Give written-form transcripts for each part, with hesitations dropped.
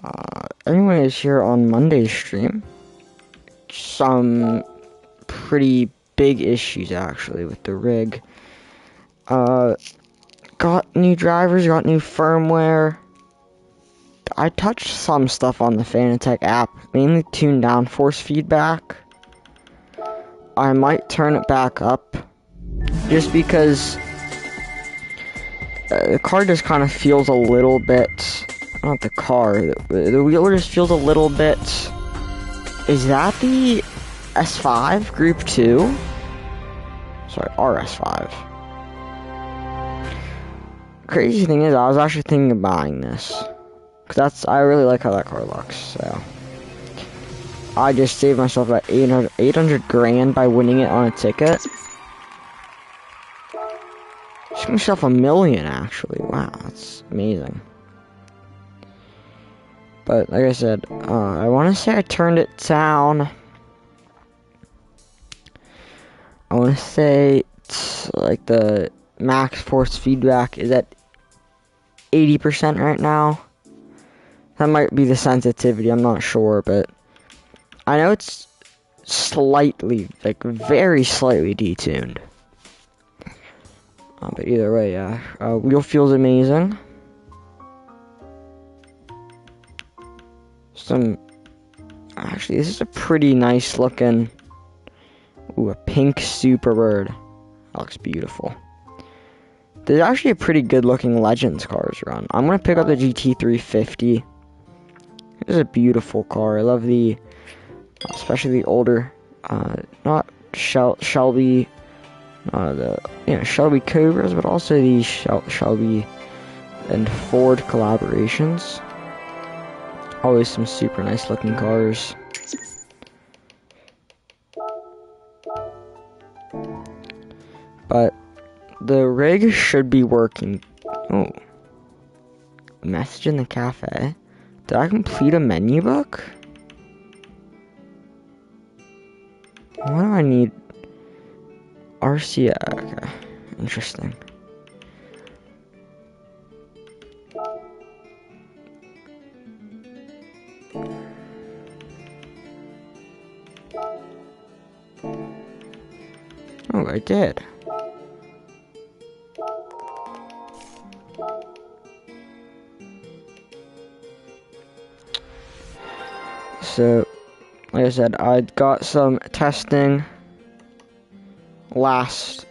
well. Anyways, here on Monday's stream, some pretty big issues actually with the rig. Got new drivers, got new firmware. I touched some stuff on the Fanatec app, mainly tuned down force feedback. I might turn it back up, just because the car just kind of feels a little bit, not the car, the wheel just feels a little bit. Is that the S5 Group 2? Sorry, RS5. Crazy thing is, I was actually thinking of buying this, because I really like how that car looks, so. I just saved myself about 800 grand by winning it on a ticket. Just myself $1 million, actually. Wow, that's amazing. But, like I said, I want to say I turned it down. I want to say, like, the max force feedback is at 80% right now. That might be the sensitivity, I'm not sure, but I know it's slightly, like, very slightly detuned. But either way, yeah. Wheel feels amazing. Actually, this is a pretty nice looking, ooh, a pink Superbird. That looks beautiful. There's actually a pretty good looking Legends cars around. I'm gonna pick up the GT350. This is a beautiful car. I love especially the older, not Shelby, Shelby Cobras, but also the Shelby and Ford collaborations. Always some super nice looking cars. But the rig should be working. Oh, message in the cafe. Did I complete a menu book? What do I need? RC, okay, interesting. Oh, I did. So, like I said, I got some testing last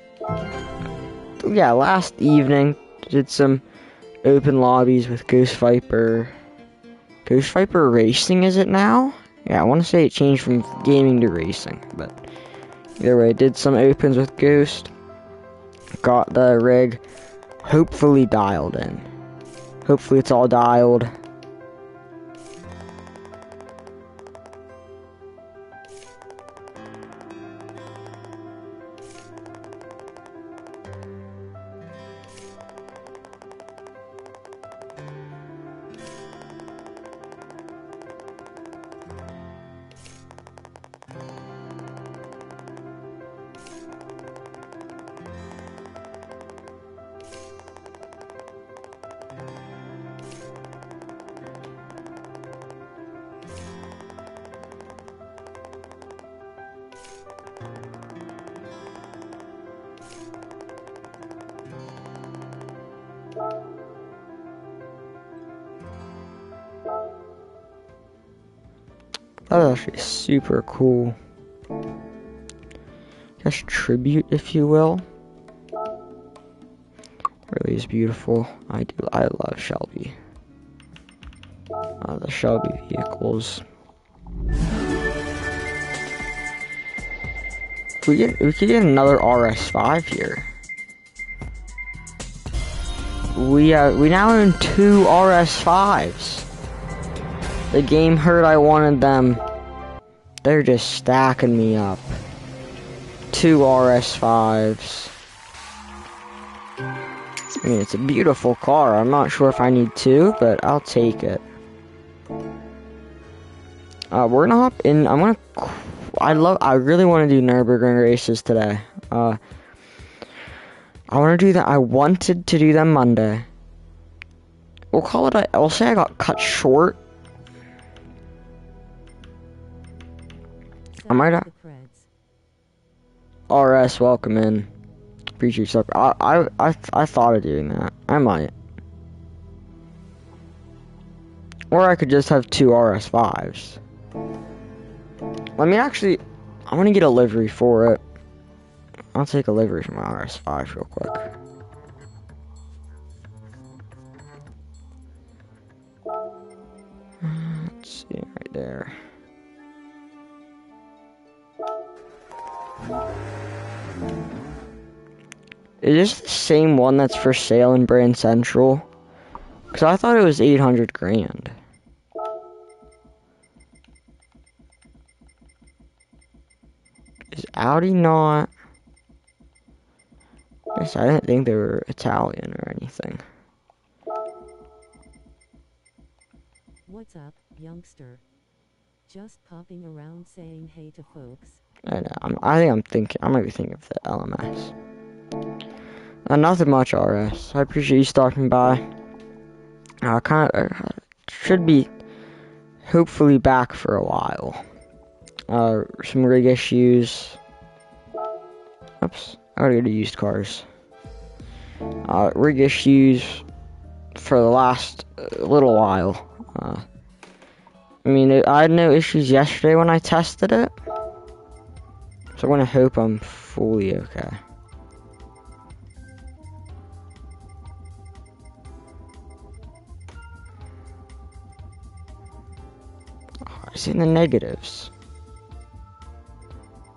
evening. Did some open lobbies with Ghost Viper. Ghost Viper Racing, is it now? Yeah, I want to say it changed from gaming to racing, but either way, did some opens with Ghost. Got the rig hopefully dialed in. Hopefully it's all dialed. That was actually super cool. Just tribute, if you will. Really is beautiful. I love Shelby. The Shelby vehicles. We could get another RS5 here. We now own 2 RS5s. The game heard I wanted them. They're just stacking me up. 2 RS5s. I mean, it's a beautiful car. I'm not sure if I need 2, but I'll take it. We're gonna hop in. I really want to do Nürburgring races today. I want to do that. I wanted to do them Monday. we'll call it, I'll say I got cut short. I might have. RS, welcome in. Appreciate your support. I thought of doing that. I might. Or I could just have 2 RS5s. Let me actually, I want to get a livery for it. I'll take a livery from my RS5 real quick. Let's see, right there. Is this the same one that's for sale in Brand Central? Because I thought it was 800 grand. Is Audi not? I guess I didn't think they were Italian or anything. What's up, youngster? Just popping around saying hey to folks. I know. I might be thinking of the LMS. Nothing much, RS. I appreciate you stopping by. Should be hopefully back for a while. Some rig issues. Oops, I gotta go to used cars. Rig issues for the last little while. I mean, I had no issues yesterday when I tested it. So I'm gonna hope I'm fully okay. Oh, I see the negatives.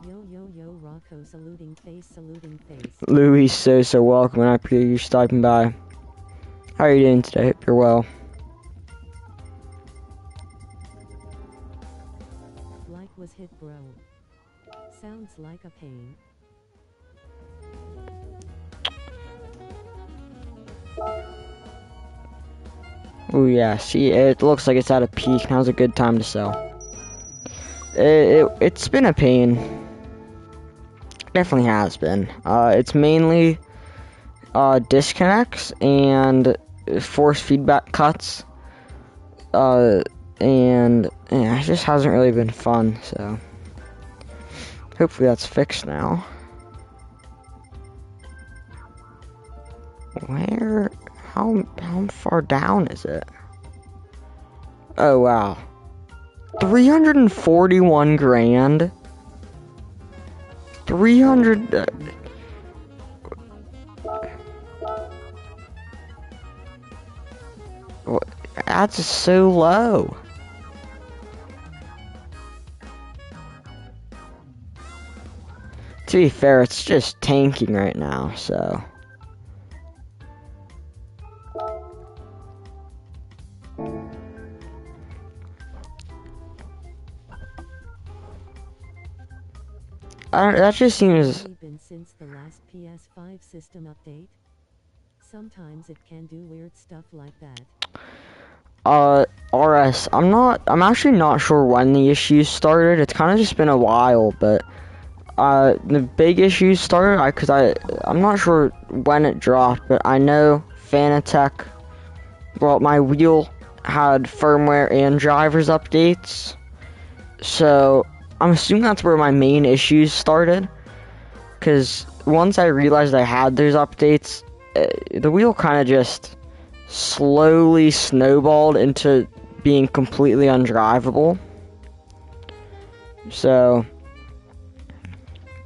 Yo, Rocco, saluting face, saluting face. Louis so welcome, and I appreciate you stopping by. How are you doing today? Hope you're well. Like was hit, bro. Sounds like a pain. Oh yeah, see, it looks like it's at a peak. Now's a good time to sell. It's been a pain. Definitely has been. It's mainly disconnects and force feedback cuts. And yeah, it just hasn't really been fun, so hopefully that's fixed now. How far down is it? Oh wow. 341 grand. 300 That's so low. To be fair, it's just tanking right now, so. That just seems. Been since the last PS5 system update. Sometimes it can do weird stuff like that. RS, I'm actually not sure when the issues started. It's kind of just been a while, but the big issues started I'm not sure when it dropped, but I know Fanatec, well, my wheel had firmware and drivers updates, so I'm assuming that's where my main issues started, because once I realized I had those updates, the wheel kind of just slowly snowballed into being completely undrivable. So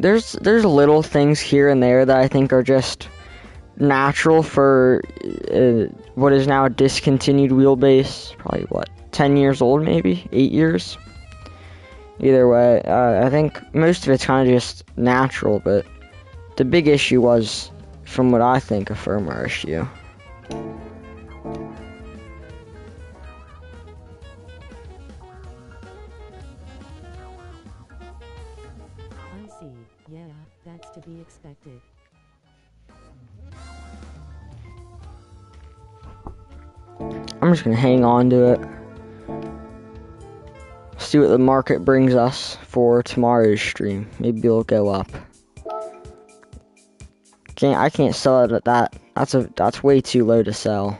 there's little things here and there that I think are just natural for what is now a discontinued wheelbase. Probably 10 years old, maybe 8 years. Either way, I think most of it's kind of just natural, but the big issue was, from what I think, a firmware issue. I see. Yeah, that's to be expected. I'm just gonna hang on to it. See what the market brings us for tomorrow's stream. Maybe it'll go up. I can't sell it at that. That's way too low to sell.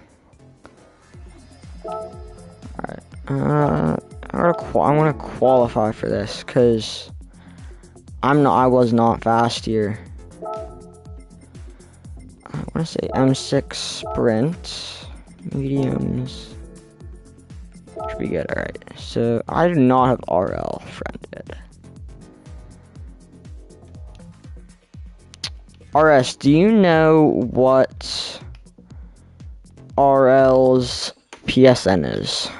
I want to qualify for this because I was not fast here. I want to say M6 sprint, mediums. Should be good. All right. So I do not have RL friended. RS, do you know what RL's PSN is?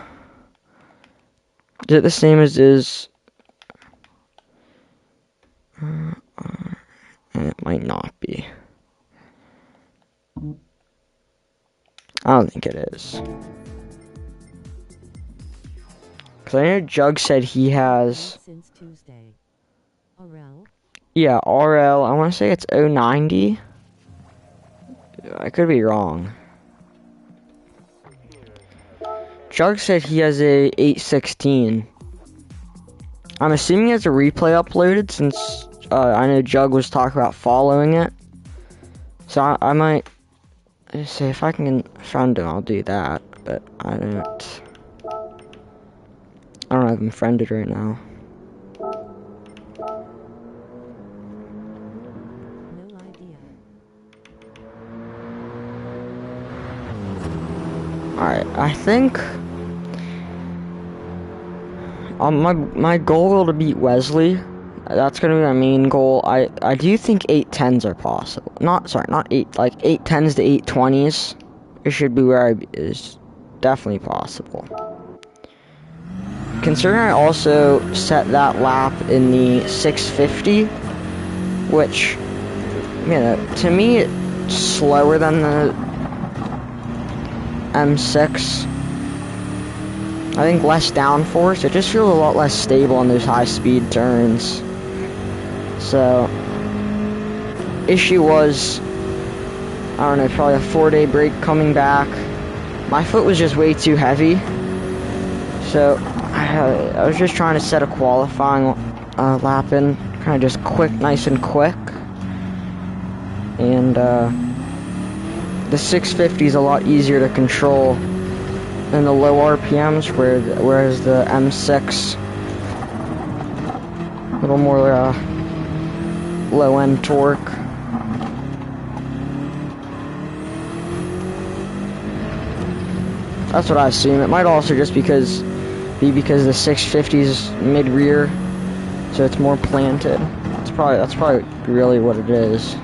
Is it the same as is? It might not be. I don't think it is. Because I know Jug said he has... Since Tuesday. RL? Yeah, RL. I want to say it's 090. I could be wrong. Jug said he has a 816. I'm assuming he has a replay uploaded since I know Jug was talking about following it. So I might say if I can friend him, I'll do that. But I don't have him friended right now. No idea. Alright, I think my goal to beat Wesley, that's gonna be my main goal. I do think 810s are possible. Not 8, like 810s to 820s. It should be where is definitely possible. Considering I also set that lap in the 650, which, you know, to me it's slower than the M6. I think less downforce. It just feels a lot less stable on those high speed turns. So, issue was, I don't know, probably a 4-day break coming back. My foot was just way too heavy. So, I was just trying to set a qualifying lap in. Kind of just quick, nice and quick. And, the 650 is a lot easier to control than the low RPMs, whereas the M6 a little more low end torque. That's what I assume. It might also just be because the 650 is mid rear, so it's more planted. That's probably really what it is.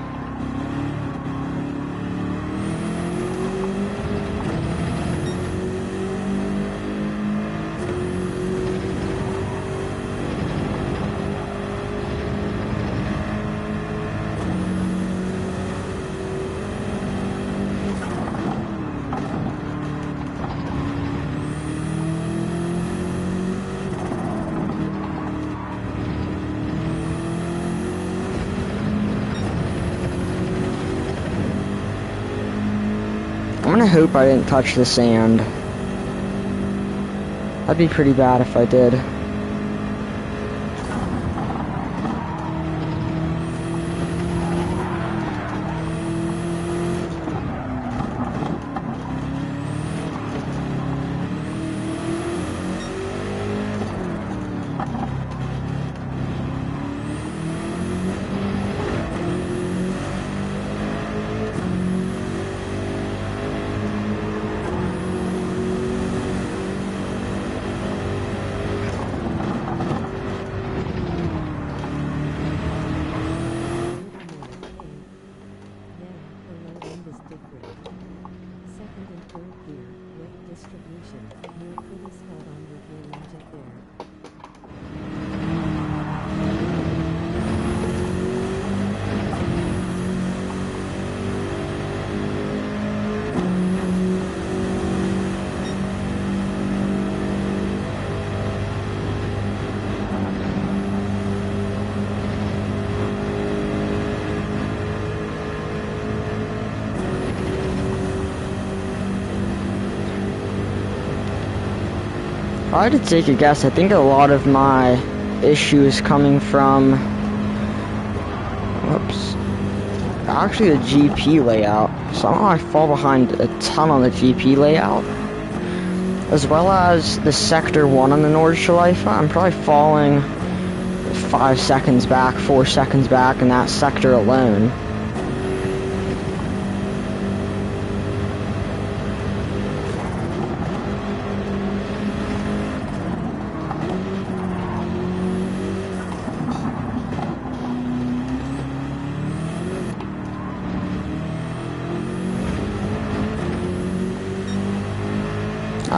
I'm gonna hope I didn't touch the sand. That'd be pretty bad if I did. If I had to take a guess, I think a lot of my issue is coming from, whoops, actually the GP layout. Somehow I fall behind a ton on the GP layout. as well as the Sector 1 on the Nordschleife, I'm probably falling 5 seconds back, 4 seconds back in that sector alone.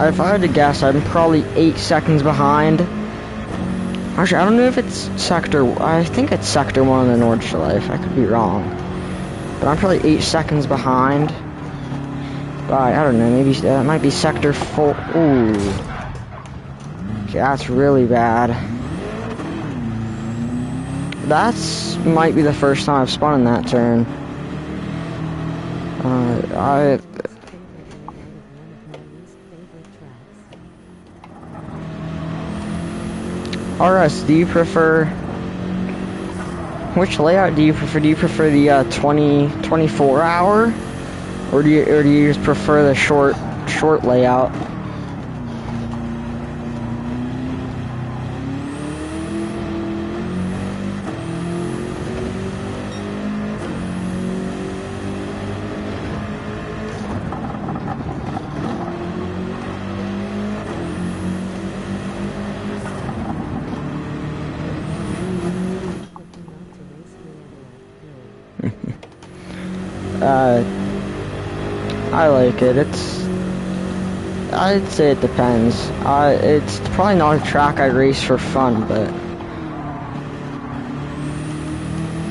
If I had to guess, I'm probably 8 seconds behind. Actually, I don't know if it's I think it's Sector 1 on the Nordschleife. I could be wrong. But I'm probably 8 seconds behind. But I don't know, maybe that might be Sector 4. Ooh. Okay, that's really bad. That's might be the first time I've spun in that turn. RS, do you prefer... Which layout do you prefer? Do you prefer the 24 hour? Or do you just prefer the short layout? I like it. I'd say it depends. It's probably not a track I race for fun, but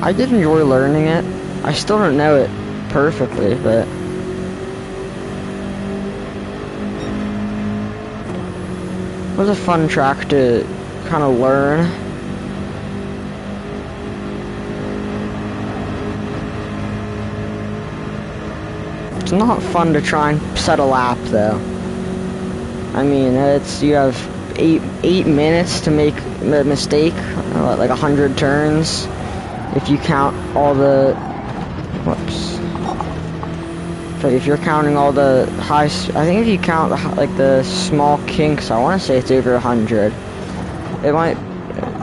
I did enjoy learning it. I still don't know it perfectly, but it was a fun track to kind of learn. It's not fun to try and set a lap, though. I mean, you have eight minutes to make a mistake, like 100 turns, if you count all the, whoops. So if you're counting all the I think if you count like the small kinks, I want to say it's over 100. It might,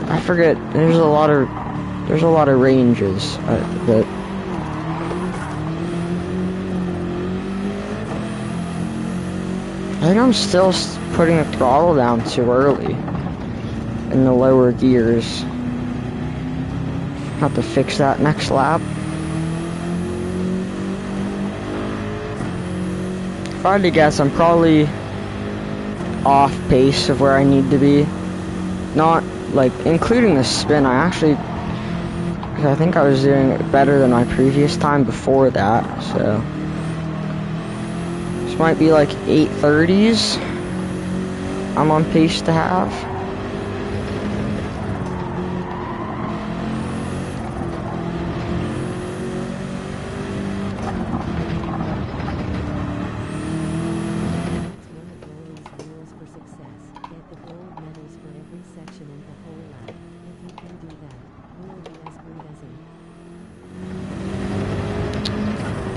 I forget. There's a lot of ranges, but. I think I'm still putting the throttle down too early in the lower gears. Have to fix that next lap. If I had to guess, I'm probably off pace of where I need to be. Not, like, including the spin, I think I was doing better than my previous time before that, so. This might be like 8:30s I'm on pace to have.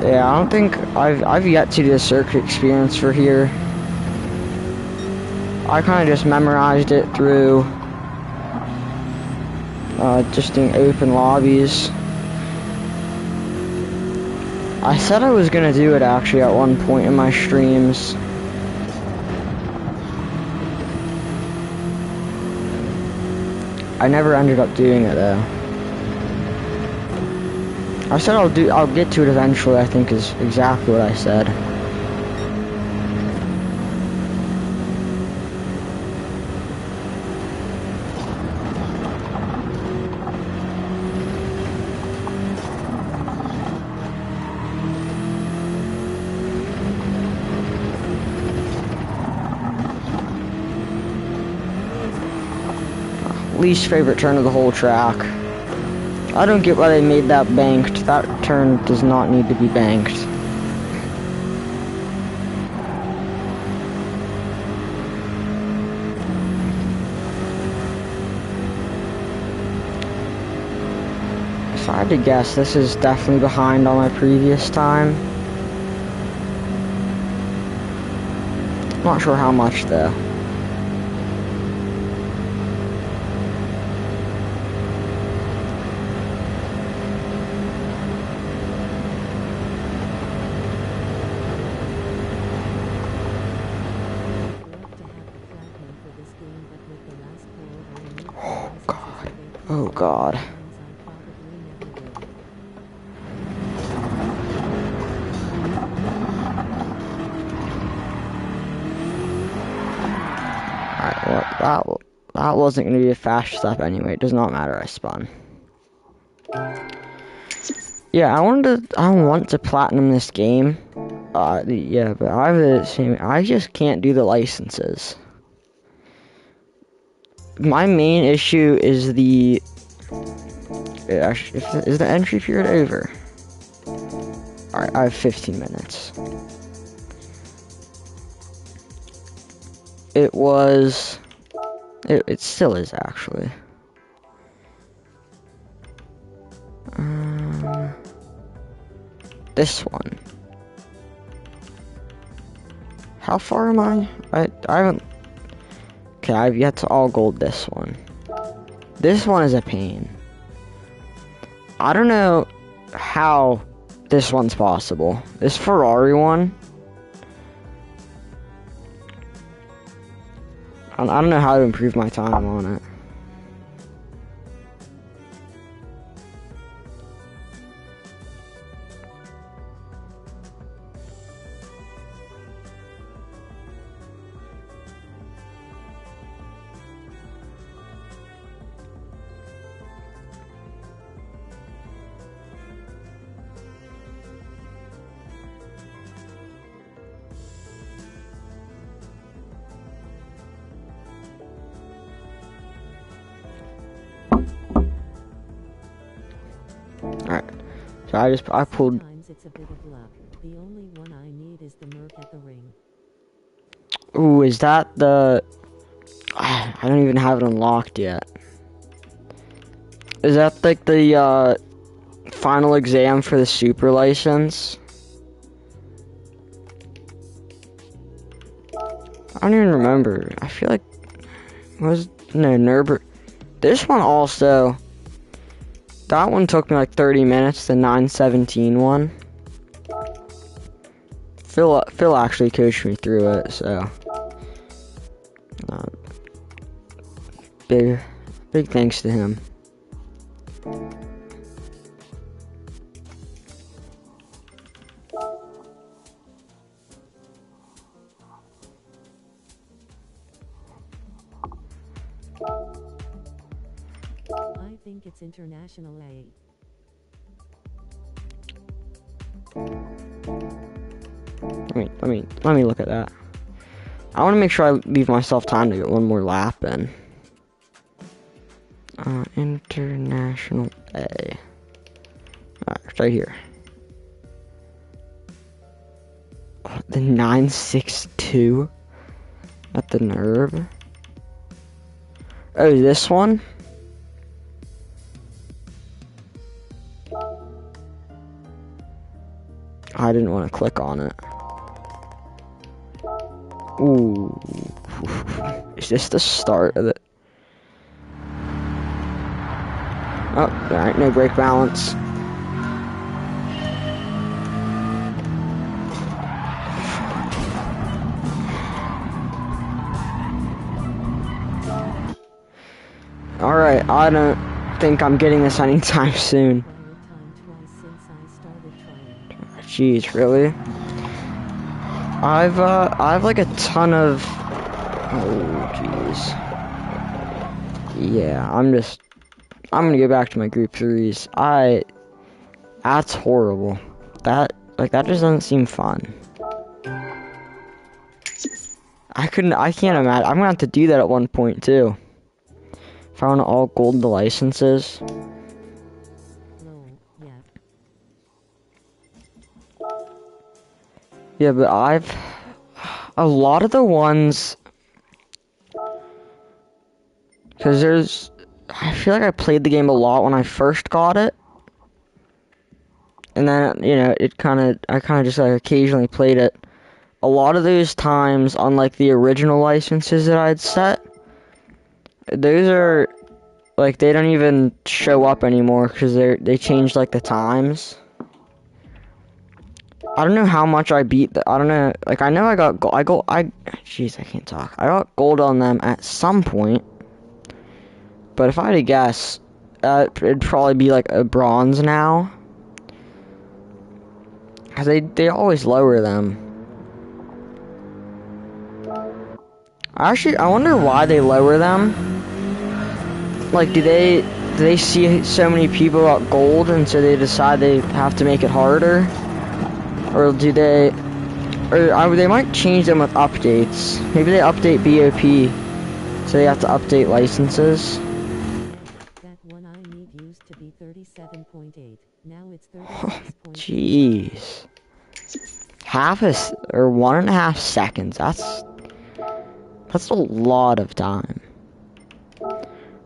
Yeah, I don't think I've yet to do the circuit experience for here. I kind of just memorized it through just doing open lobbies. I said I was gonna do it actually at one point in my streams. I never ended up doing it though. I said I'll get to it eventually, I think is exactly what I said. Least favorite turn of the whole track. I don't get why they made that banked. That turn does not need to be banked. If I had to guess, this is definitely behind on my previous time. Not sure how much though. Oh God. Alright, well, that wasn't going to be a fast step anyway. It does not matter, I spun. Yeah, I want to platinum this game. Yeah, but I just can't do the licenses. My main issue is is the entry period over? Alright, I have 15 minutes. It still is actually. This one. How far am I? I haven't. Okay, I've yet to all gold this one. This one is a pain. I don't know how this one's possible. This Ferrari one. I don't know how to improve my time on it. Alright. So I pulled. Sometimes it's a bit of luck. The only one I need is the Merc at the ring. Ooh, is that the... I don't even have it unlocked yet. Is that like the final exam for the super license? I don't even remember. I feel like Nurburgring. This one also. That one took me like 30 minutes. The 917 one. Phil actually coached me through it, so big thanks to him. I think it's International A. Let me look at that. I want to make sure I leave myself time to get one more lap in. International A. Alright, right here. The 962 at the nerve. Oh, this one? I didn't want to click on it. Ooh. Is this the start of it? Oh, alright, no brake balance. Alright, I don't think I'm getting this anytime soon. Jeez, really? I've like a ton of... Oh, jeez. Yeah, I'm gonna go back to my group 3s. That's horrible. That just doesn't seem fun. I can't imagine. I'm gonna have to do that at one point, too. If I want to all gold the licenses. Yeah, but a lot of the ones, because I feel like I played the game a lot when I first got it, and then, you know, I kind of just like occasionally played it a lot of those times on like the original licenses that I'd set, those are like they don't even show up anymore because they changed like the times. I don't know how much I beat I don't know. Like I know I got gold. Jeez, I can't talk. I got gold on them at some point. But if I had to guess, it'd probably be like a bronze now. Cause they always lower them. Actually, I wonder why they lower them. Like, do they see so many people got gold and so they decide they have to make it harder? Or do they... Or they might change them with updates. Maybe they update BOP, so they have to update licenses. That one I need used to be 37.8. Now it's 36.8. Jeez. Or 1.5 seconds. That's a lot of time.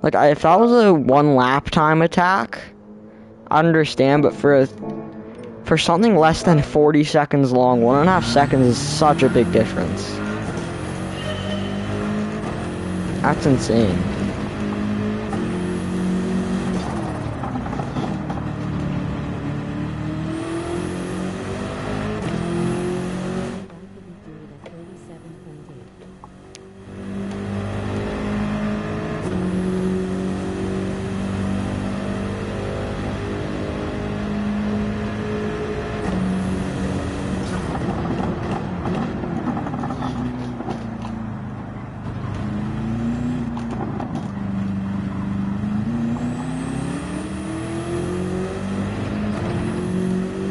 Like, if that was a 1 lap time attack, I understand, but for something less than 40 seconds long, 1.5 seconds is such a big difference. That's insane.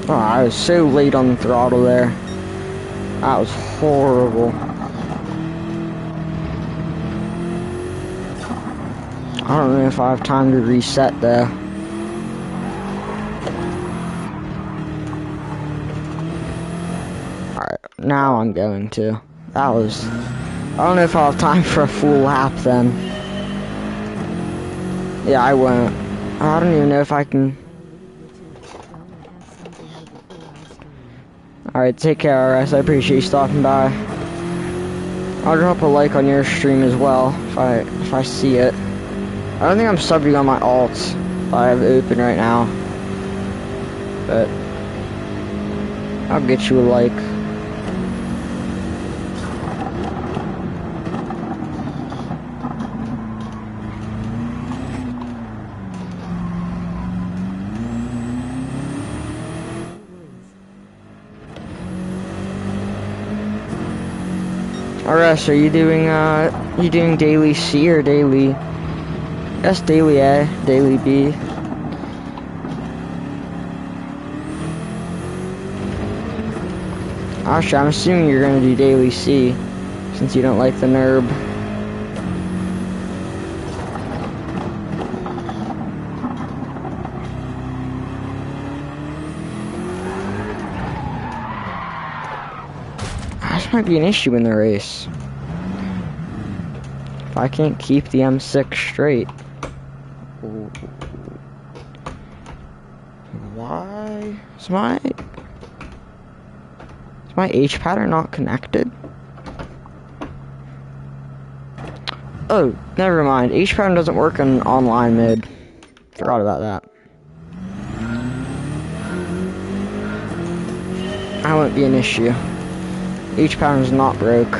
Oh, I was so late on the throttle there. That was horrible. I don't know if I have time to reset though. Alright, now I'm going to. I don't know if I'll have time for a full lap then. Yeah, I won't. I don't even know if I can. Alright, take care, RS. I appreciate you stopping by. I'll drop a like on your stream as well if I see it. I don't think I'm subbing on my alts that I have open right now. But I'll get you a like. RS, are you doing daily C or daily? Yes, daily A, daily B. Actually, I'm assuming you're gonna do daily C, since you don't like the NERB. This might be an issue in the race. If I can't keep the M6 straight. Why is my H pattern not connected? Oh, never mind. H pattern doesn't work in online mode. Forgot about that. That won't be an issue. H pattern is not broke.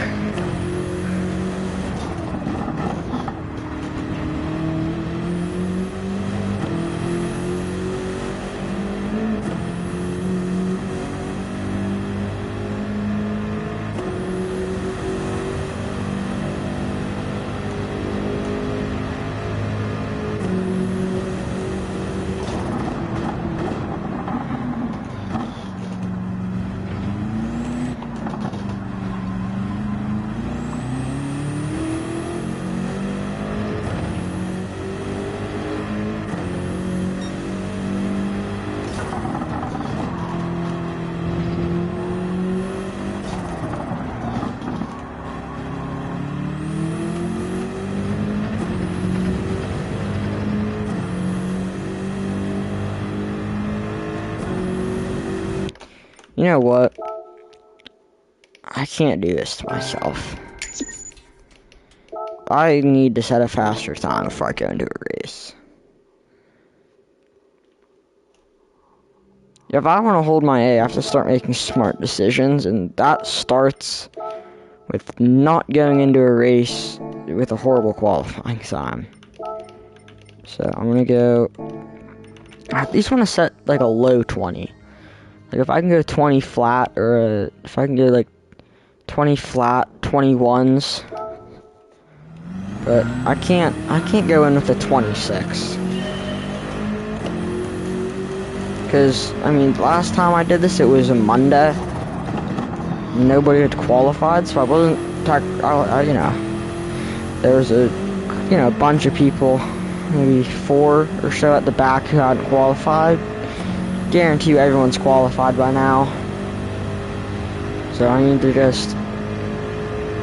You know what? I can't do this to myself. I need to set a faster time before I go into a race. If I want to hold my A, I have to start making smart decisions, and that starts with not going into a race with a horrible qualifying time. So I'm gonna go, I at least want to set like a low 20. Like if I can go 20 flat, or if I can go like 20 flat, 21s. But I can't go in with a 26. Because, I mean, last time I did this, it was a Monday. Nobody had qualified, so I wasn't, you know, there was a, you know, bunch of people, maybe 4 or so at the back who hadn't qualified. Guarantee you everyone's qualified by now. So I need to just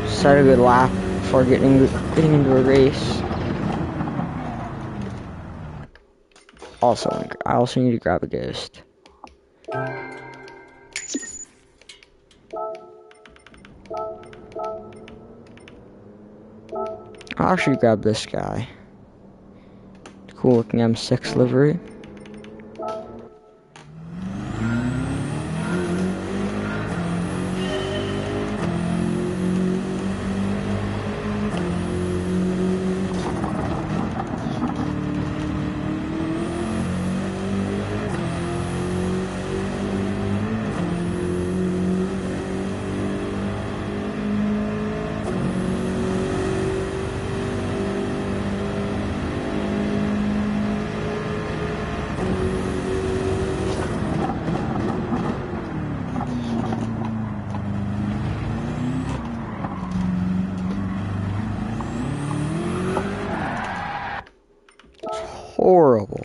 set a good lap before getting into a race. Also, I also need to grab a ghost. I'll actually grab this guy. Cool looking M6 livery. Horrible.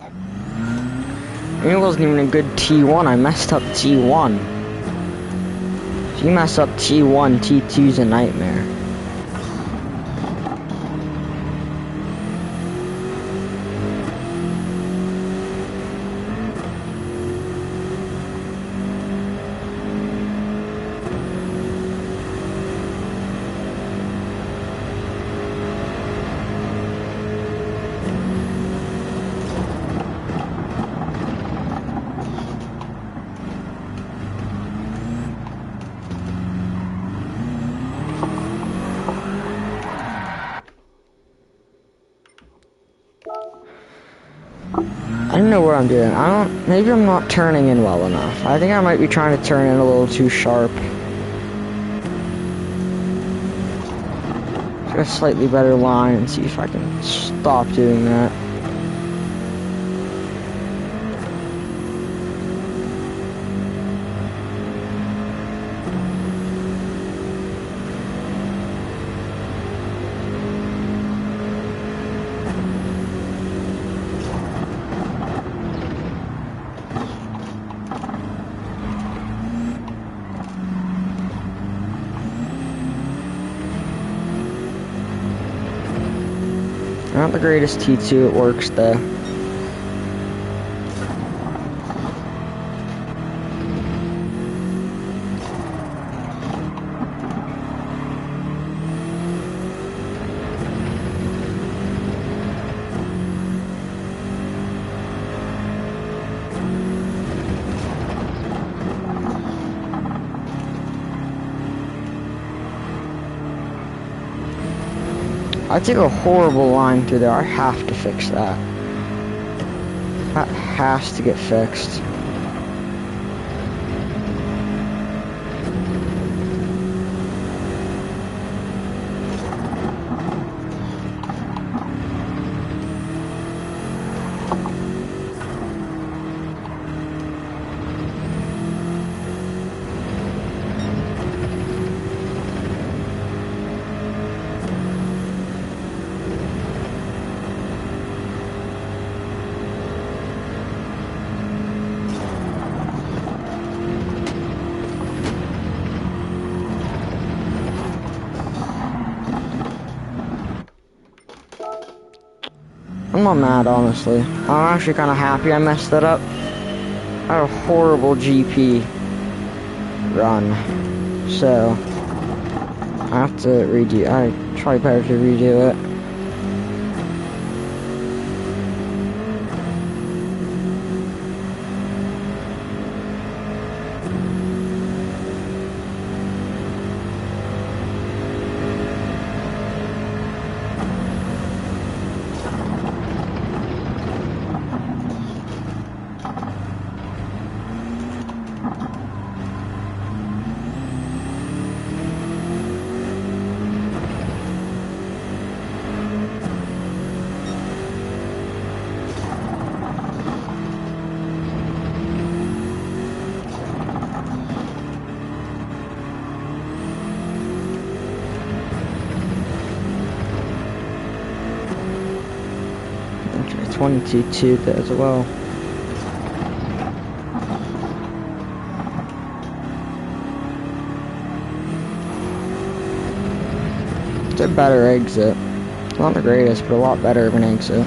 It wasn't even a good T1. I messed up T1. If you mess up T1, T2's a nightmare. I don't know what I'm doing. Maybe I'm not turning in well enough. I think I might be trying to turn in a little too sharp. Get a slightly better line and see if I can stop doing that. Not the greatest T2, it works though. I took a horrible line through there. I have to fix that. That has to get fixed. I'm not mad, honestly. I'm actually kind of happy I messed that up. I had a horrible GP run. So, I have to redo. I try better to redo it. Okay, 22.2 there as well. It's a better exit. Not the greatest, but a lot better of an exit.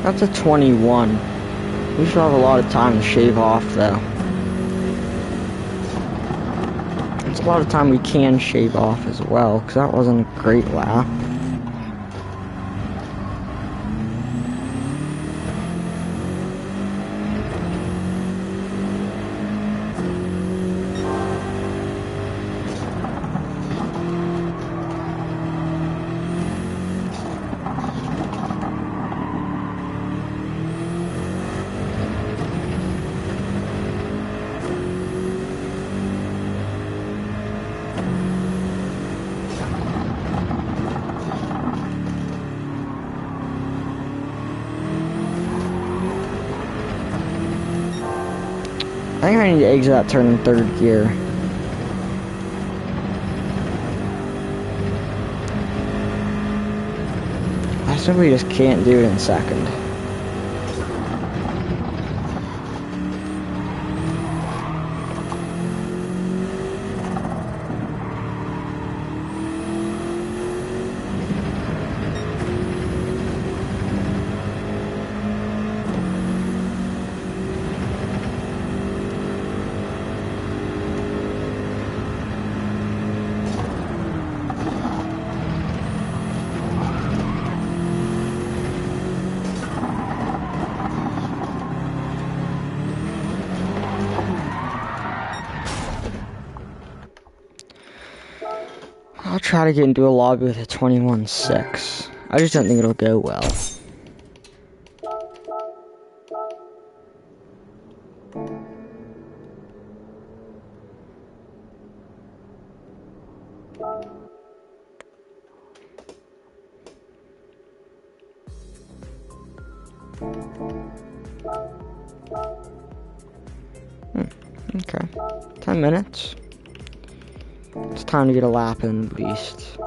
That's a 21. We still have a lot of time to shave off, though. It's a lot of time we can shave off as well, because that wasn't a great lap. I think I need to exit that turn in third gear. I simply just can't do it in second. I'll try to get into a lobby with a 21-6. I just don't think it'll go well. Okay. 10 minutes. It's time to get a lap in at least.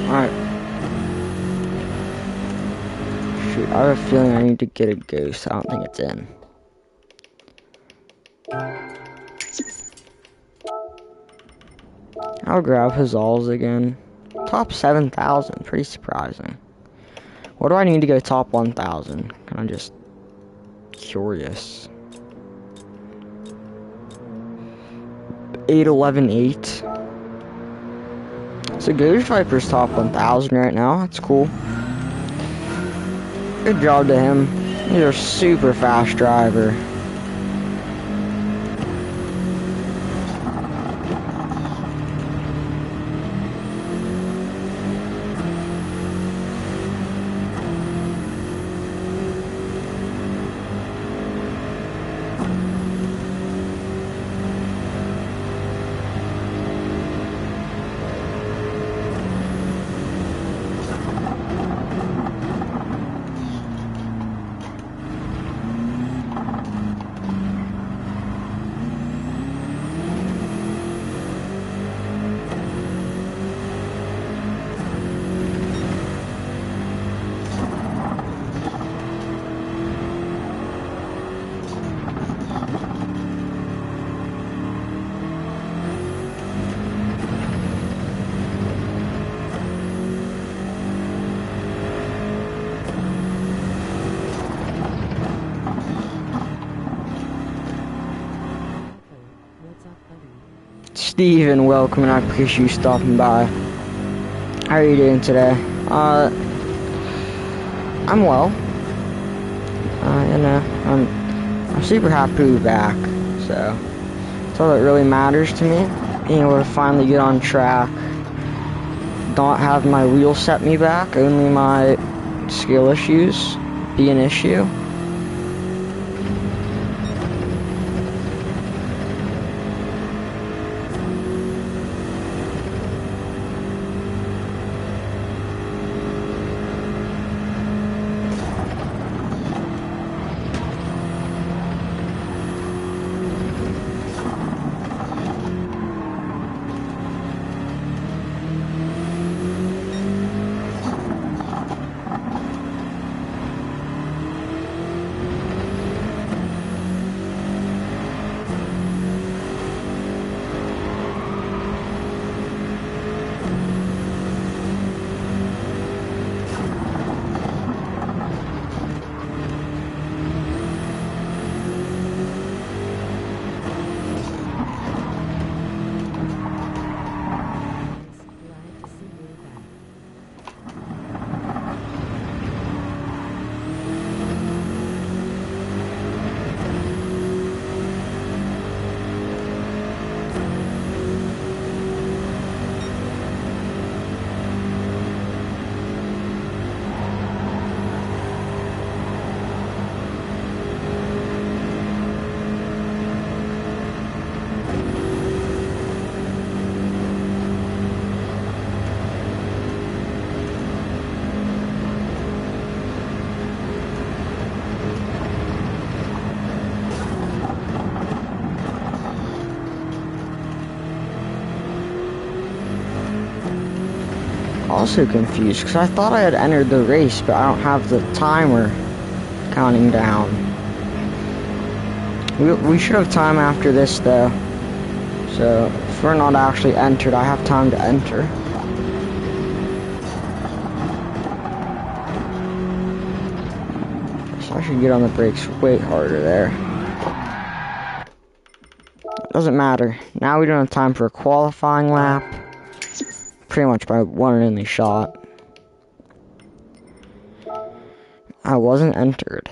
Alright. Shoot, I have a feeling I need to get a ghost. I don't think it's in. I'll grab Hazals again. Top 7,000, pretty surprising. What do I need to go top 1,000? I'm just curious. 811.8. So Ghost Viper's top 1,000 right now. That's cool. Good job to him. He's a super fast driver. Steven, welcome, and I appreciate you stopping by. How are you doing today? I'm well. You know, I'm super happy to be back. So that's all that really matters to me. Being able to finally get on track. Not have my wheel set me back. Only my skill issues be an issue. also confused because I thought I had entered the race, but I don't have the timer counting down. We should have time after this though. So if we're not actually entered, I have time to enter. So I should get on the brakes way harder there. Doesn't matter. Now we don't have time for a qualifying lap. Pretty much my one and only shot. I wasn't entered.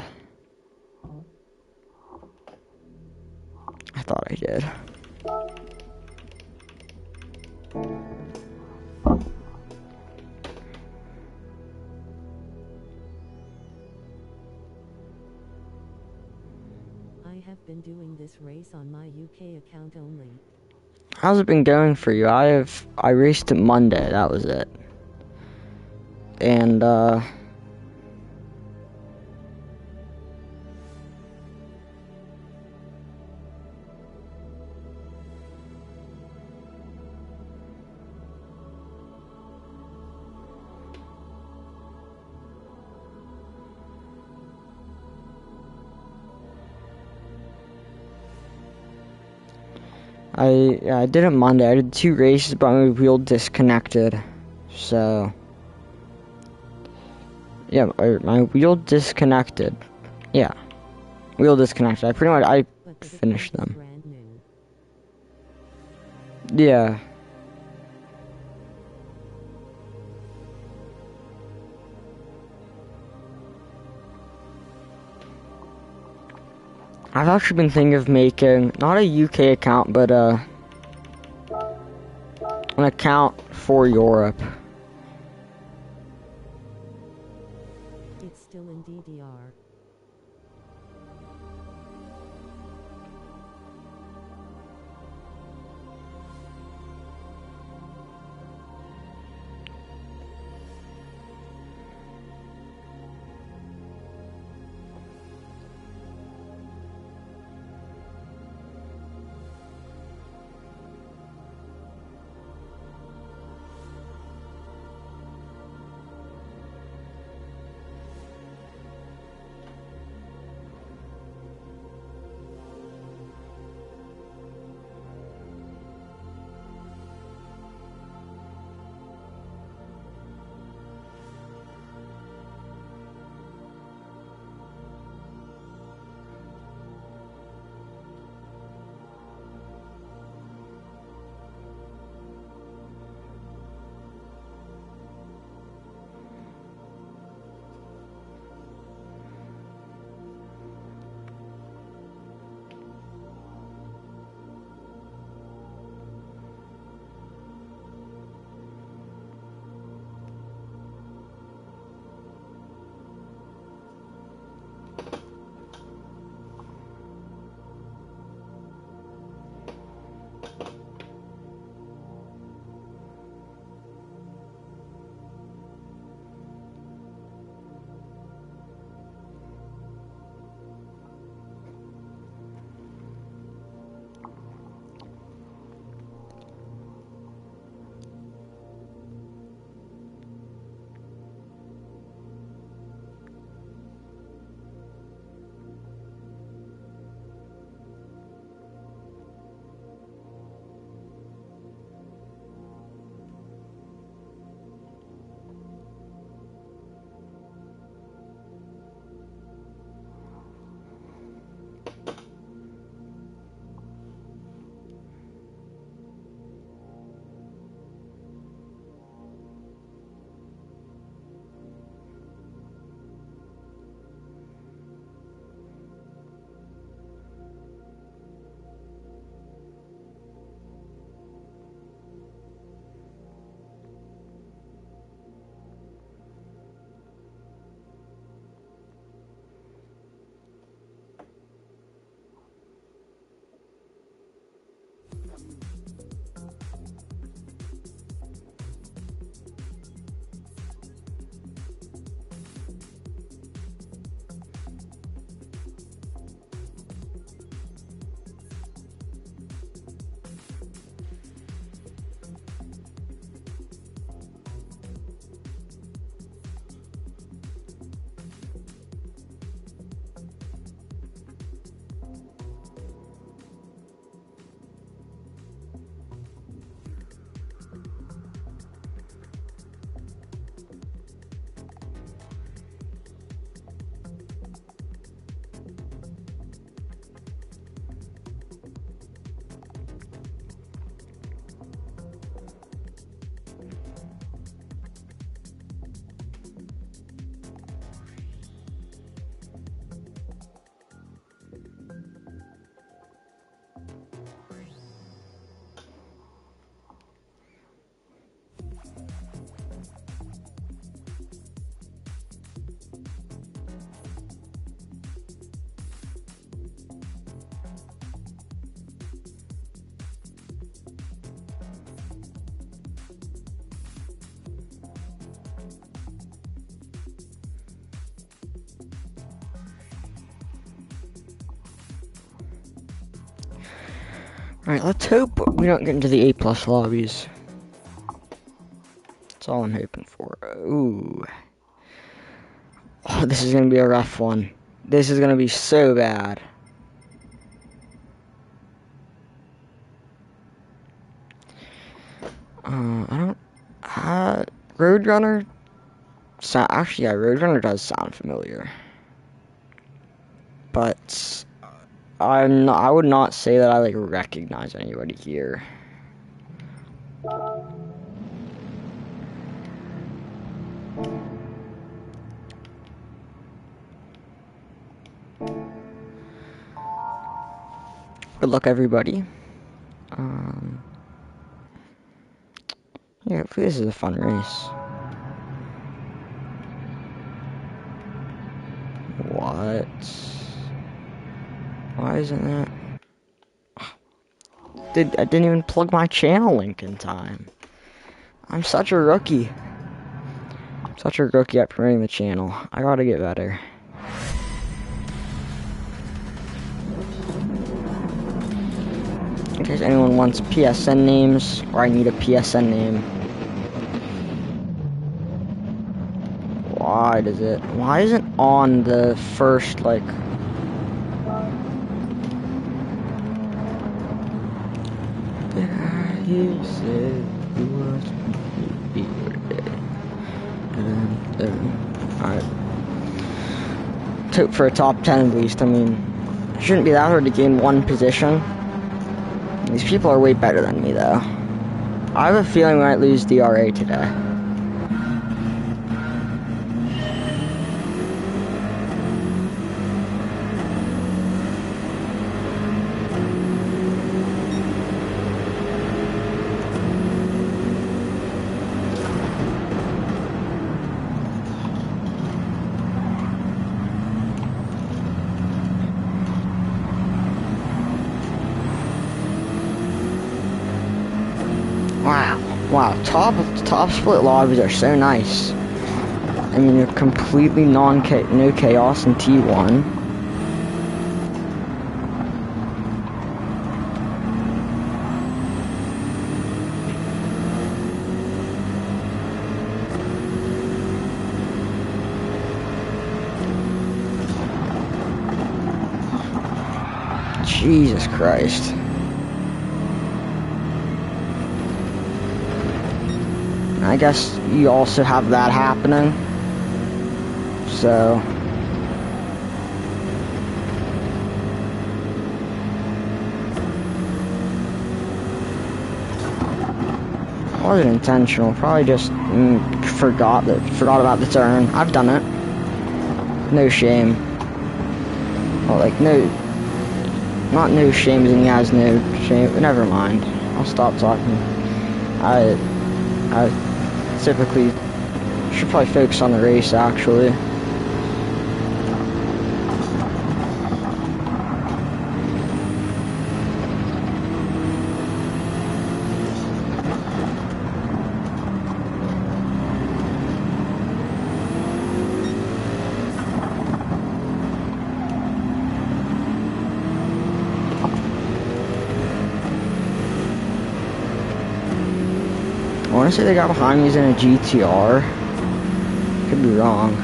I thought I did. I have been doing this race on my UK account only. How's it been going for you? I raced it Monday, that was it. And I did it Monday. I did 2 races, but my wheel disconnected. So yeah, my wheel disconnected. Yeah, wheel disconnected. I finished them. Brand new. Yeah. I've actually been thinking of making not a UK account, but an account for Europe. It's still in DDR. Alright, let's hope we don't get into the A+ lobbies. That's all I'm hoping for. Ooh. Oh, this is gonna be a rough one. This is gonna be so bad. I don't... Roadrunner... Actually, yeah, Roadrunner does sound familiar. But... I would not say that I, like, recognize anybody here. Good luck, everybody. Yeah, hopefully this is a fun race. What? Why isn't that? I didn't even plug my channel link in time. I'm such a rookie. Such a rookie at promoting the channel. I gotta get better. In case anyone wants PSN names, or I need a PSN name. Why isn't on the first, like... You said you was alright. Hope for a top 10 at least. I mean, it shouldn't be that hard to gain one position. These people are way better than me, though. I have a feeling we might lose DRA today. Wow, top split lobbies are so nice. I mean, you're completely no chaos in T1. Jesus Christ. I guess you also have that happening. So... it wasn't intentional. Probably just forgot about the turn. I've done it. No shame. Well, like, not no shame as in he has no shame. Never mind. I'll stop talking. I typically should probably focus on the race, actually. I want to say the guy behind me is in a GTR. Could be wrong.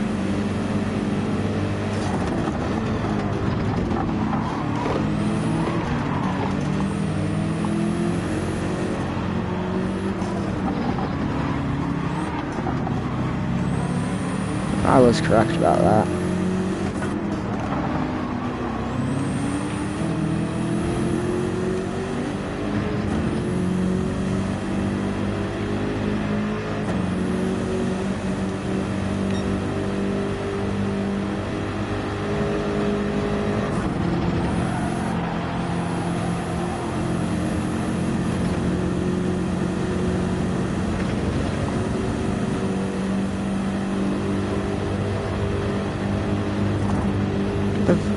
I was correct about that.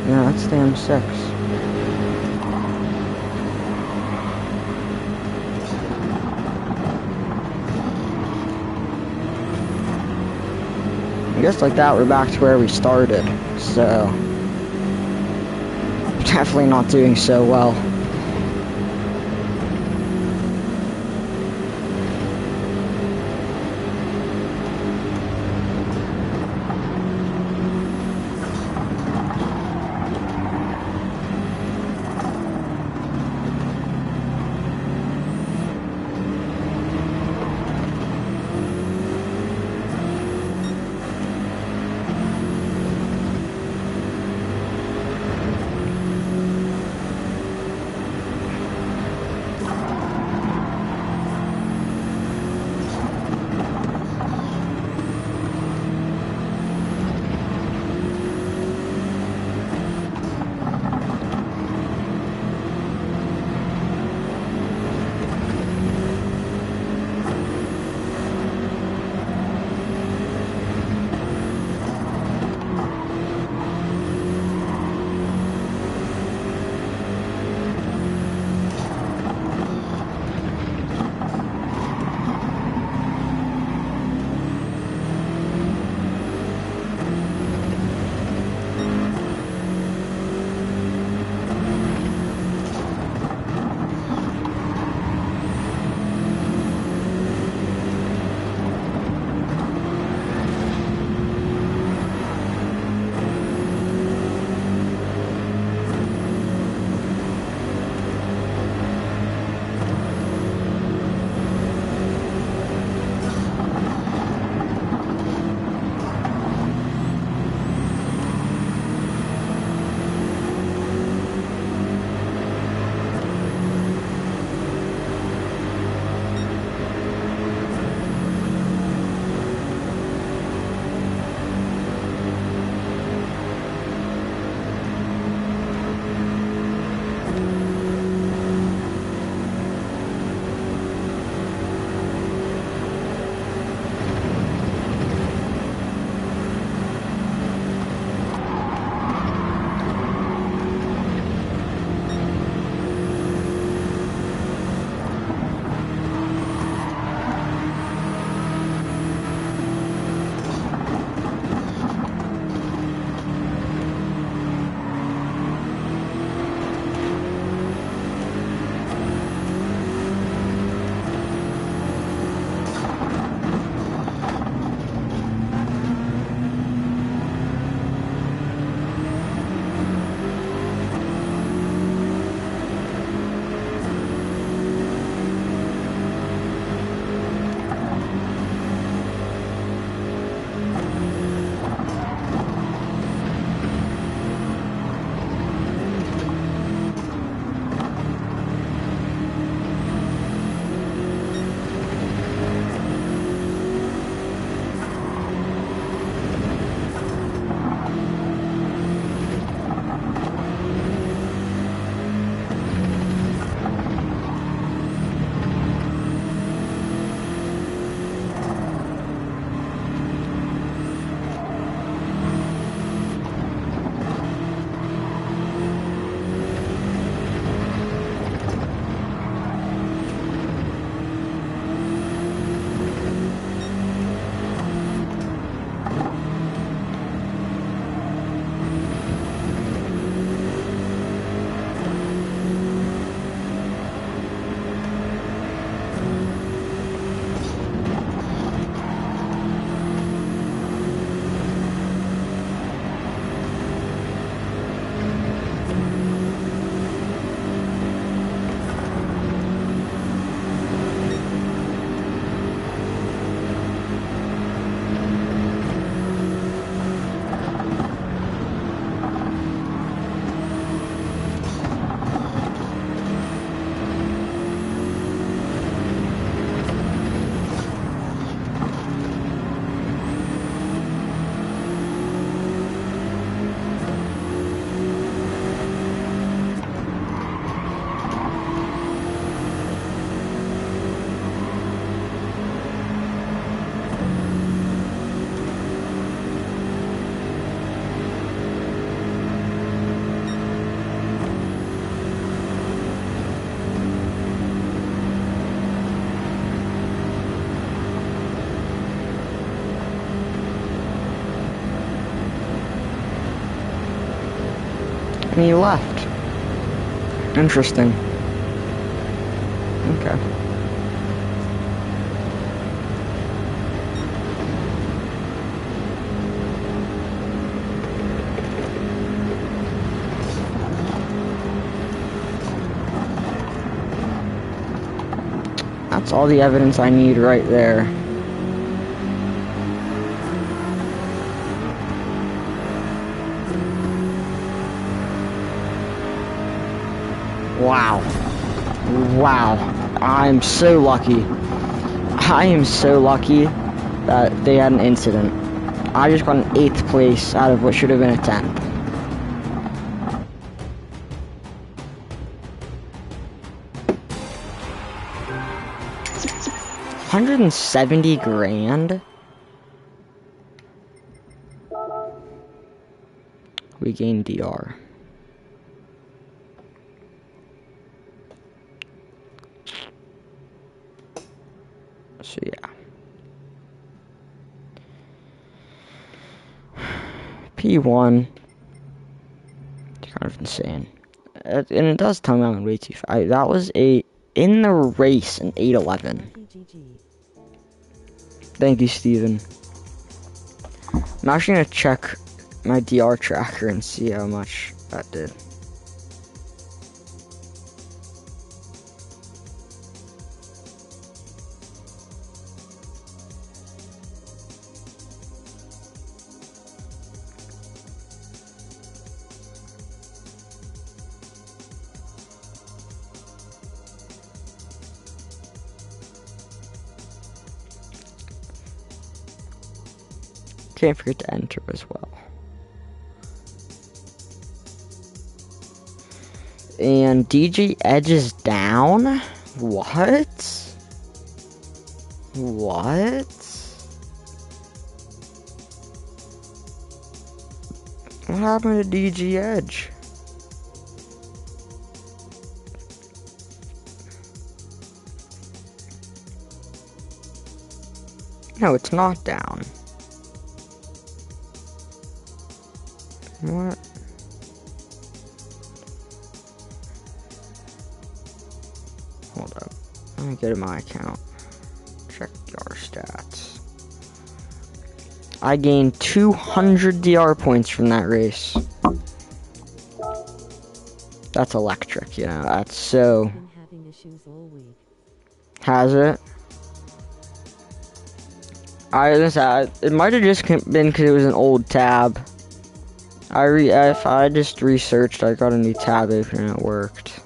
Yeah, that's the M6. I guess like that we're back to where we started, so definitely not doing so well. And he left. Interesting. Okay. That's all the evidence I need right there. Wow. Wow. I'm so lucky. I am so lucky that they had an incident. I just got an 8th place out of what should have been a 10th. 170 grand? We gained DR. So yeah. P1. It's kind of insane. And it does tell me I'm way too fast. That was in the race, an 811. Thank you, Steven. I'm actually gonna check my DR tracker and see how much that did. Can't forget to enter as well. And DJ Edge is down? What? What? What happened to DJ Edge? No, it's not down. What? Hold up. Let me go to my account. Check DR stats. I gained 200 DR points from that race. That's electric, you know. That's so. Been having issues all week. Has it? It might have just been because it was an old tab. If I just researched, I got a new tab open and it worked.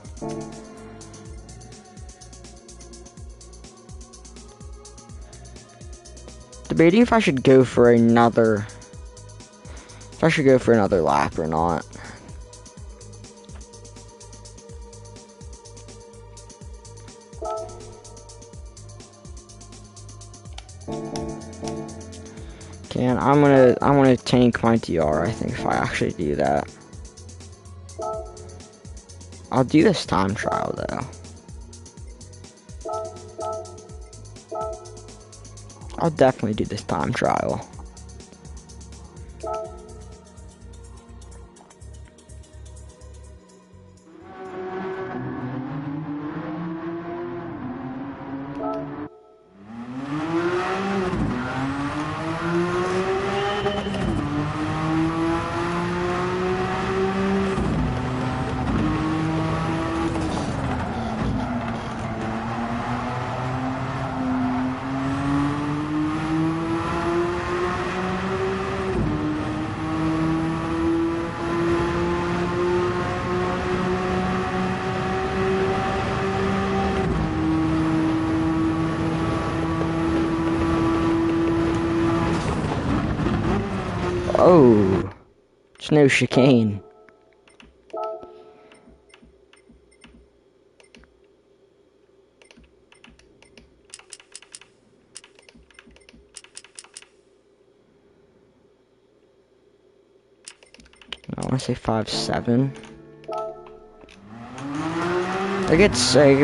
Debating if I should go for another lap or not. I'm gonna tank my DR, I think, if I actually do that. I'll do this time trial though. I'll definitely do this time trial. Oh, there's no chicane. I want to say 5.7.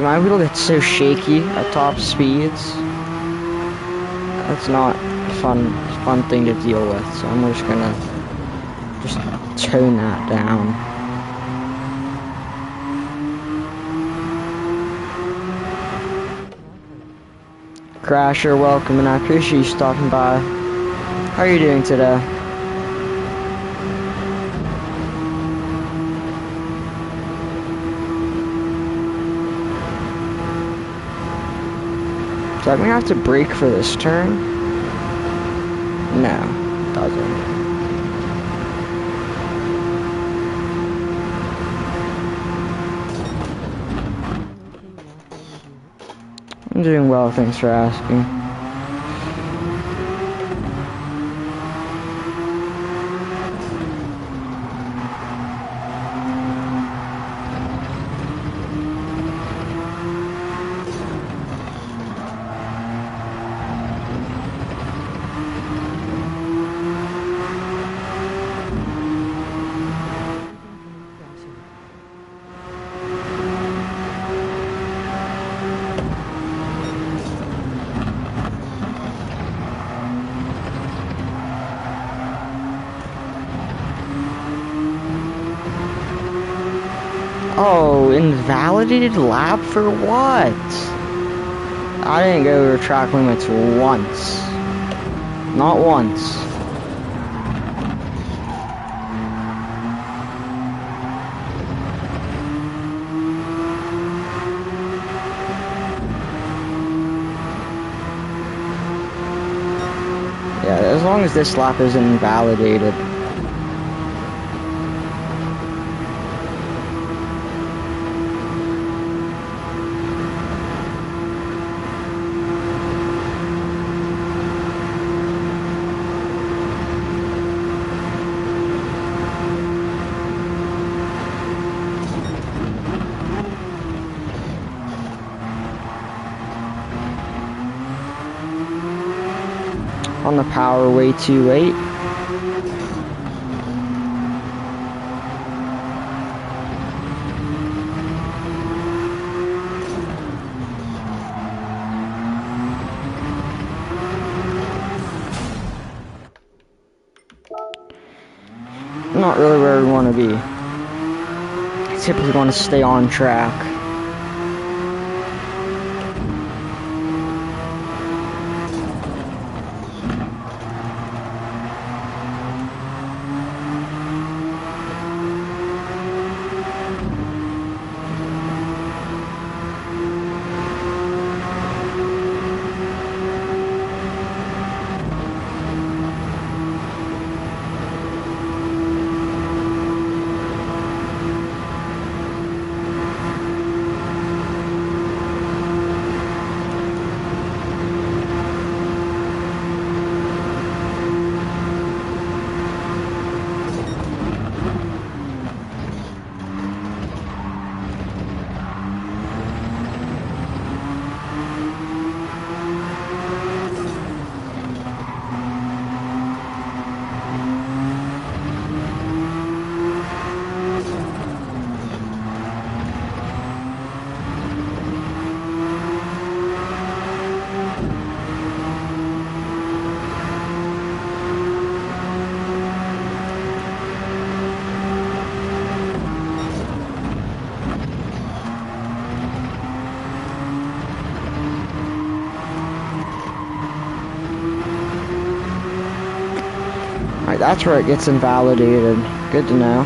My wheel gets so shaky at top speeds. That's not a fun thing to deal with, so I'm just gonna tone that down. Crasher, welcome, and I appreciate you stopping by. How are you doing today? So I'm gonna have to brake for this turn? No, it doesn't. I'm doing well, thanks for asking. Oh, invalidated lap for what? I didn't go over track limits once. Not once. Yeah, as long as this lap isn't invalidated. On the power way too late. Not really where we want to be. I typically want to stay on track. Alright, that's where it gets invalidated. Good to know.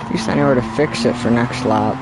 At least I know where to fix it for next lap.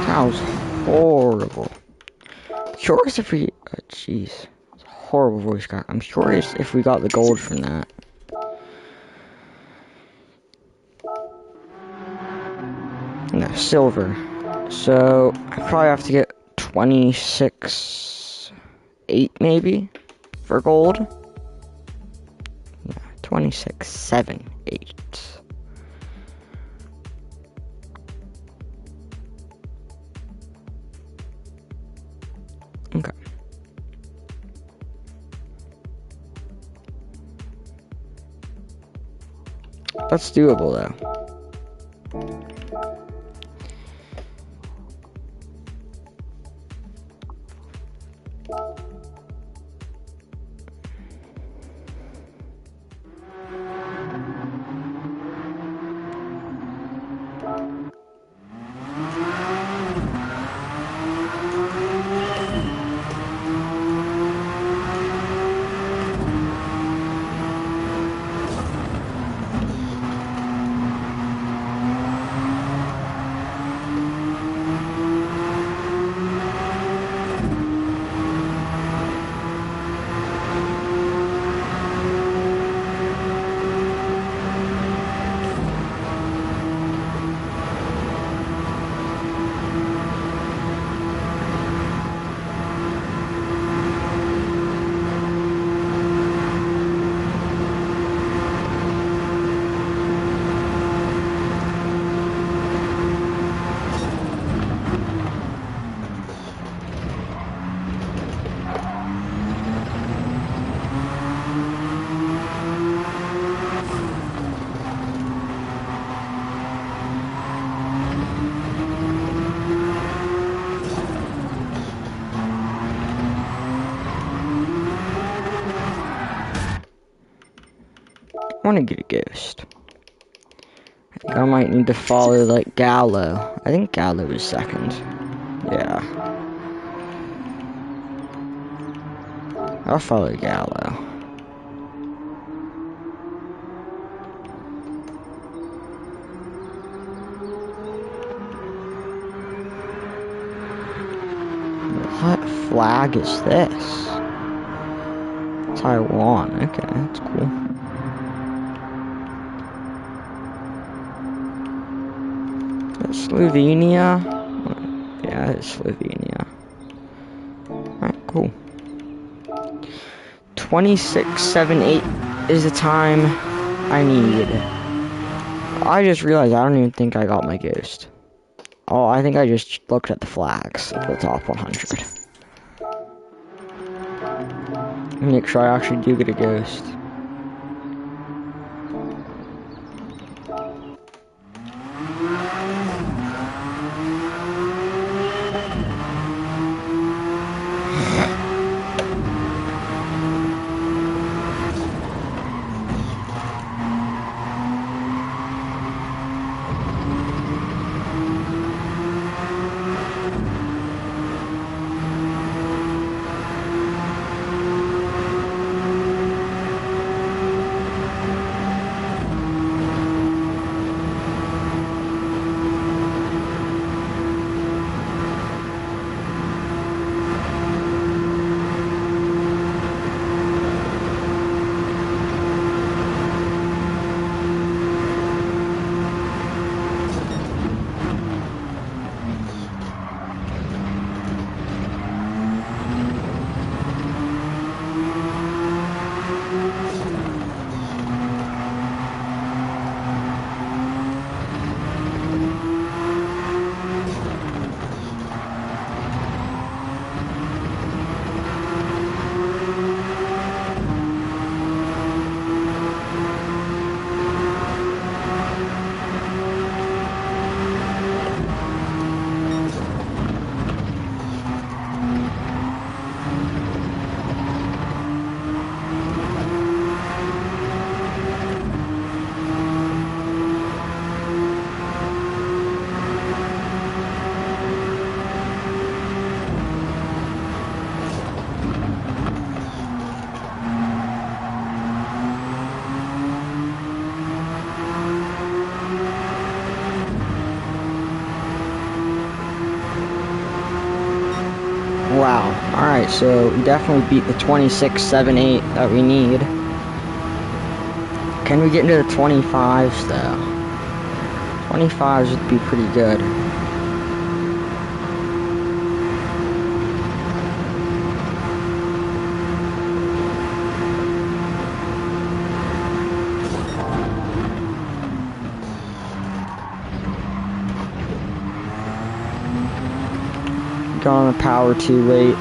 That was horrible. Curious if we... Oh, jeez. Horrible voice crack. I'm curious if we got the gold from that. No, silver. So, I probably have to get 26.8 maybe for gold. Yeah, 26.78. Okay. That's doable though. I want to get a ghost. I think I might need to follow like Gallo. I think Gallo is second. Yeah. I'll follow Gallo. What flag is this? Taiwan. Okay, that's cool. That's Slovenia. Yeah, it's Slovenia. Alright, cool. 26.78 is the time I need. I just realized I don't even think I got my ghost. Oh, I think I just looked at the flags at the top 100. Make sure I actually do get a ghost. Wow. Alright, so we definitely beat the 26.78 that we need. Can we get into the 25s though? 25s would be pretty good. Got on the power too late.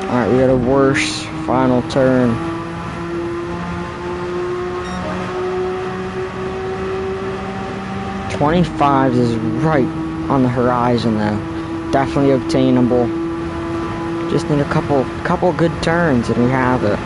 Alright, we got a worse final turn. '25s is right on the horizon though. Definitely obtainable. Just need a couple good turns and we have it.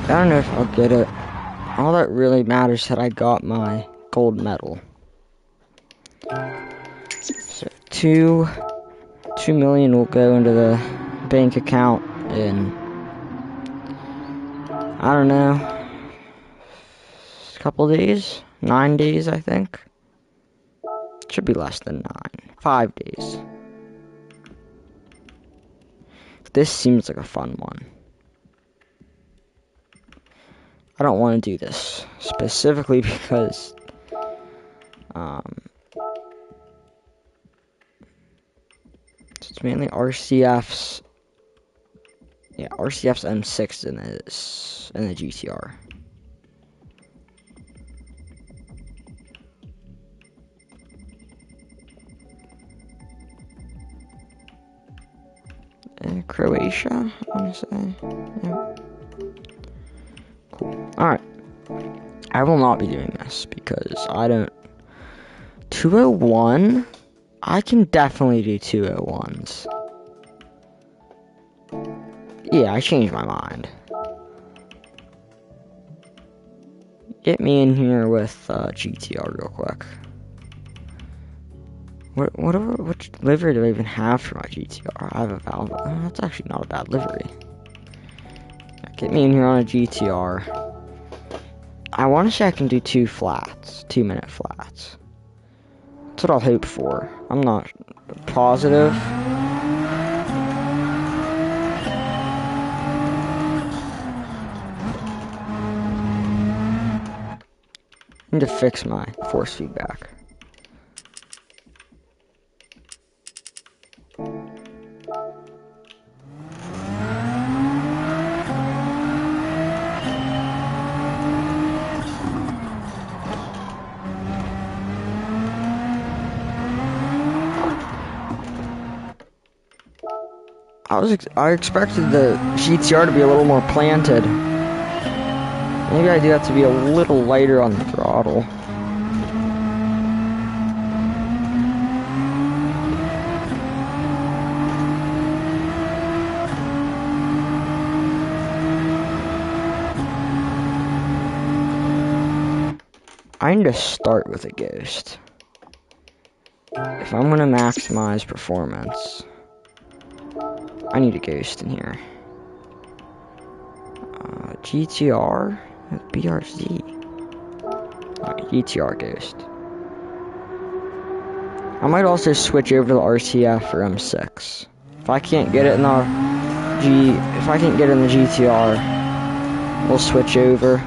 I don't know if I'll get it. All that really matters is that I got my gold medal. So 2 million will go into the bank account in, I don't know, a couple days, 9 days I think. Should be less than 9, 5 days. This seems like a fun one. I don't want to do this specifically because it's mainly RCFs. Yeah, RCF's M6 in the GTR. Croatia, I want to say. Yeah. Cool. Alright. I will not be doing this because I don't. 201? I can definitely do 201s. Yeah, I changed my mind. Get me in here with GTR real quick. What livery do I even have for my GTR? I have a Valve. Oh, that's actually not a bad livery. Get me in here on a GTR. I want to say I can do 2 flats, 2-minute flats. That's what I'll hope for. I'm not positive. I need to fix my force feedback. I expected the GTR to be a little more planted. Maybe I do have to be a little lighter on the throttle. I need to start with a Ghost. If I'm gonna maximize performance, I need a Ghost in here. GTR? BRZ. Alright, GTR Ghost. I might also switch over to the RCF or M6. If I can't get it in the if I can get in the GTR, we'll switch over.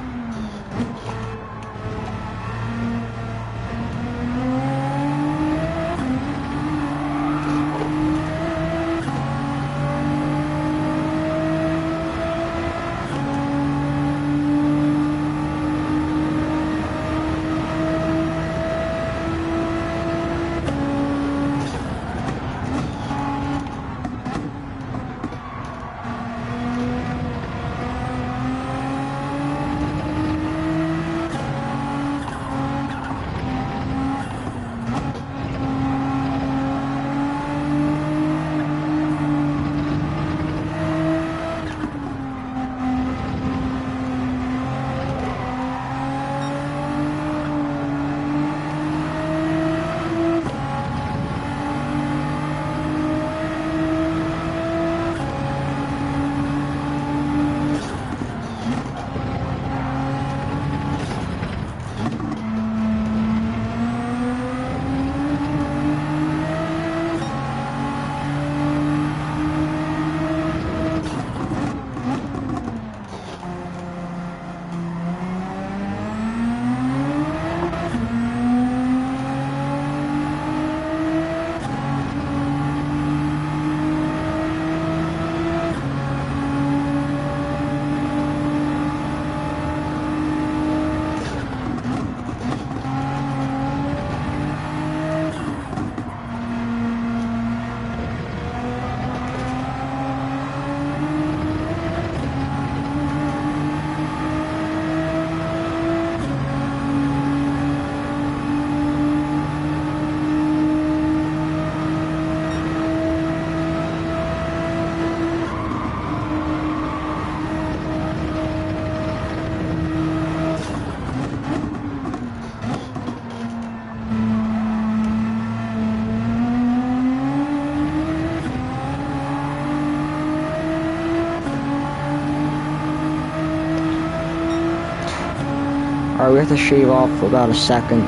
Alright, we have to shave off for about a second.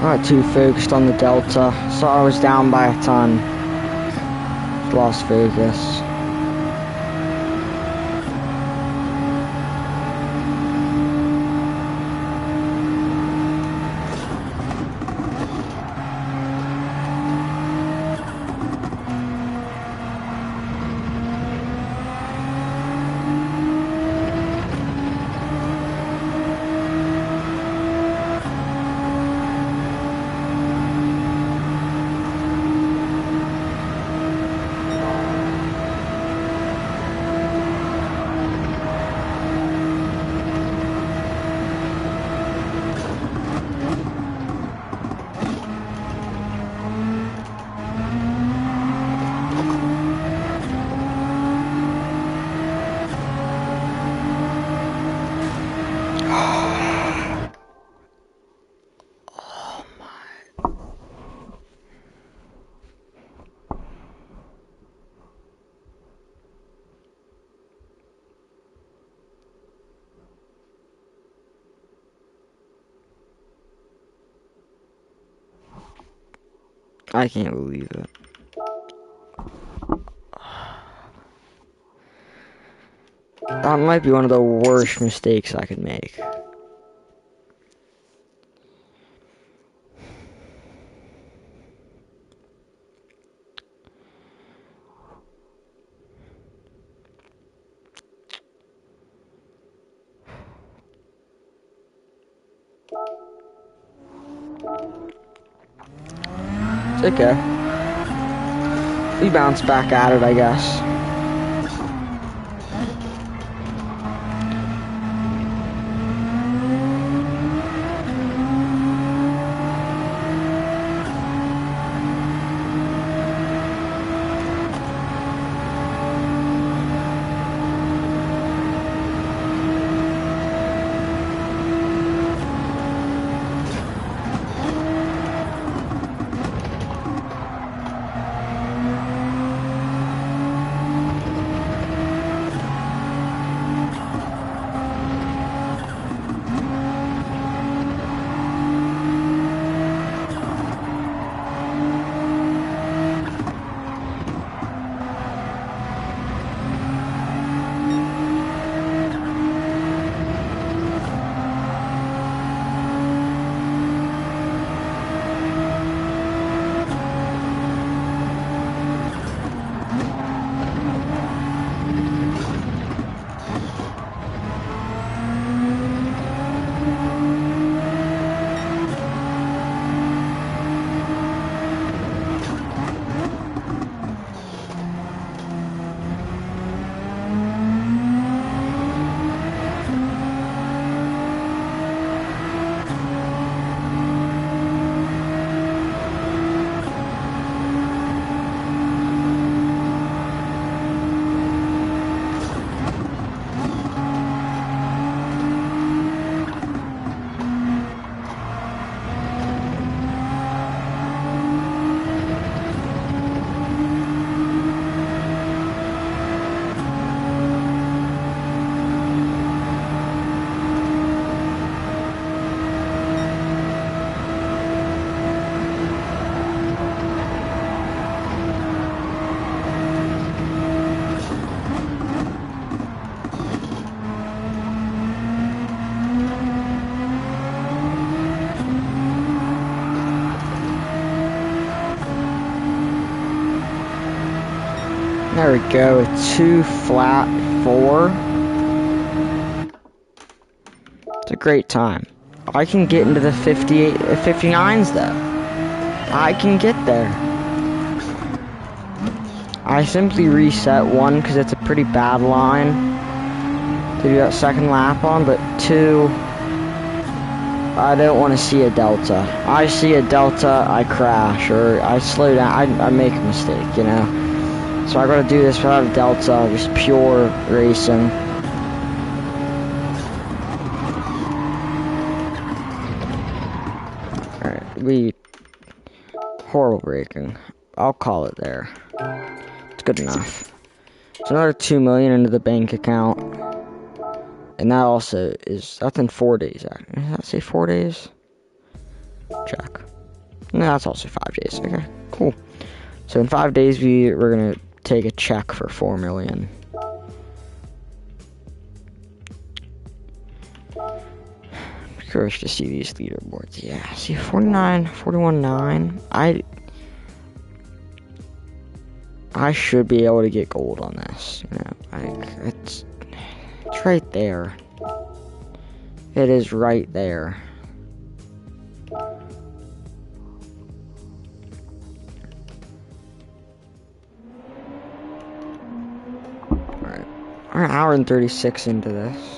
I got too focused on the Delta, so I was down by a ton. Lost focus. I can't believe it. That might be one of the worst mistakes I could make. It's okay. We bounce back at it, I guess. There we go, 2 flat 4. It's a great time. I can get into the 59s though. I can get there. I simply reset 1 because it's a pretty bad line to do that second lap on, but 2, I don't want to see a delta. I see a delta, I crash, or I slow down, I make a mistake, you know? So I gotta do this without a delta, just pure racing. Alright, horrible braking. I'll call it there. It's good enough. It's another 2 million into the bank account. And that also that's in 4 days, actually. Does that say 4 days? Check. No, that's also 5 days. Okay, cool. So in 5 days, we're gonna take a check for 4 million. I'm curious to see these leaderboards. Yeah, see 49, 41.9. I should be able to get gold on this. You know, like it's right there. It is right there. Alright. We're an hour and 36 into this.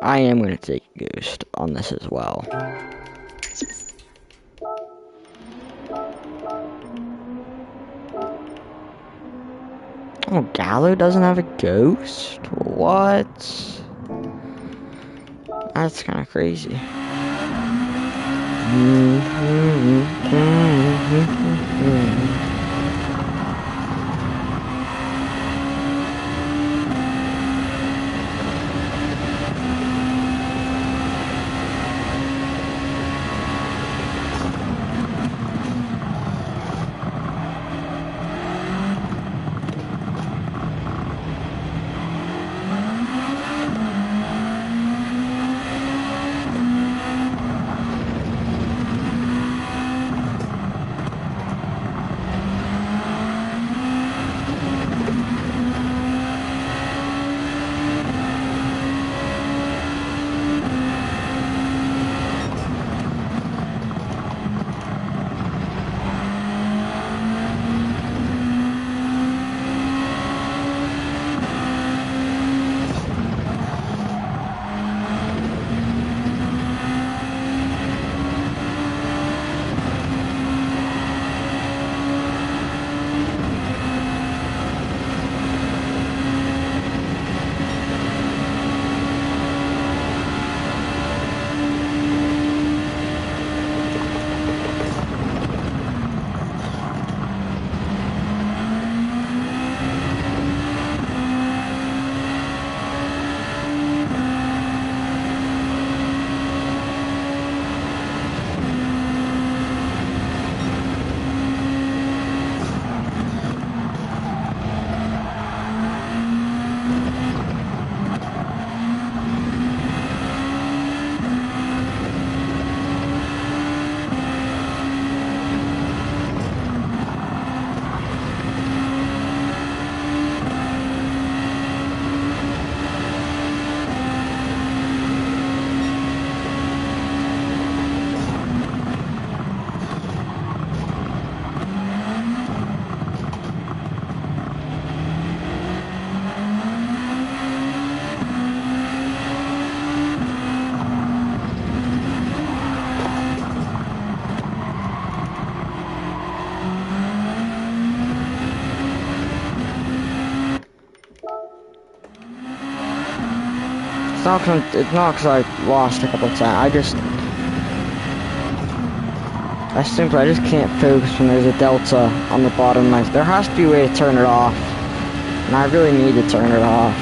I am going to take a Ghost on this as well. Oh, Gallo doesn't have a Ghost? What? That's kind of crazy. It's not 'cause I lost a couple of times. I just can't focus when there's a delta on the bottom of my. There has to be a way to turn it off, and I really need to turn it off.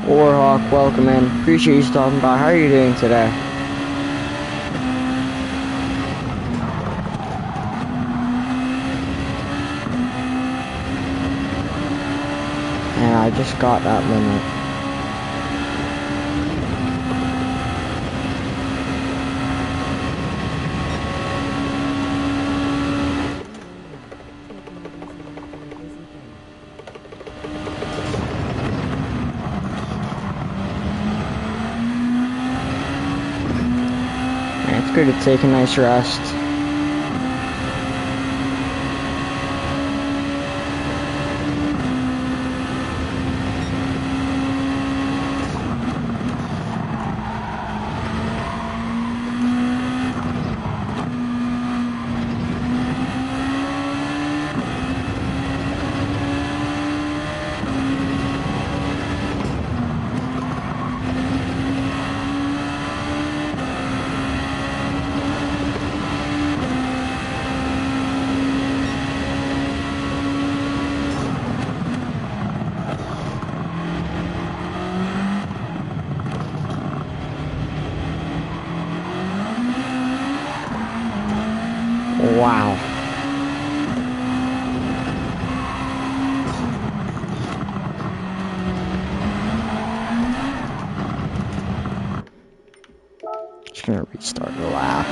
Warhawk, welcome in. Appreciate you stopping by. How are you doing today? Yeah, I just got that limit. It's good to take a nice rest. Wow. Just gonna restart the lap.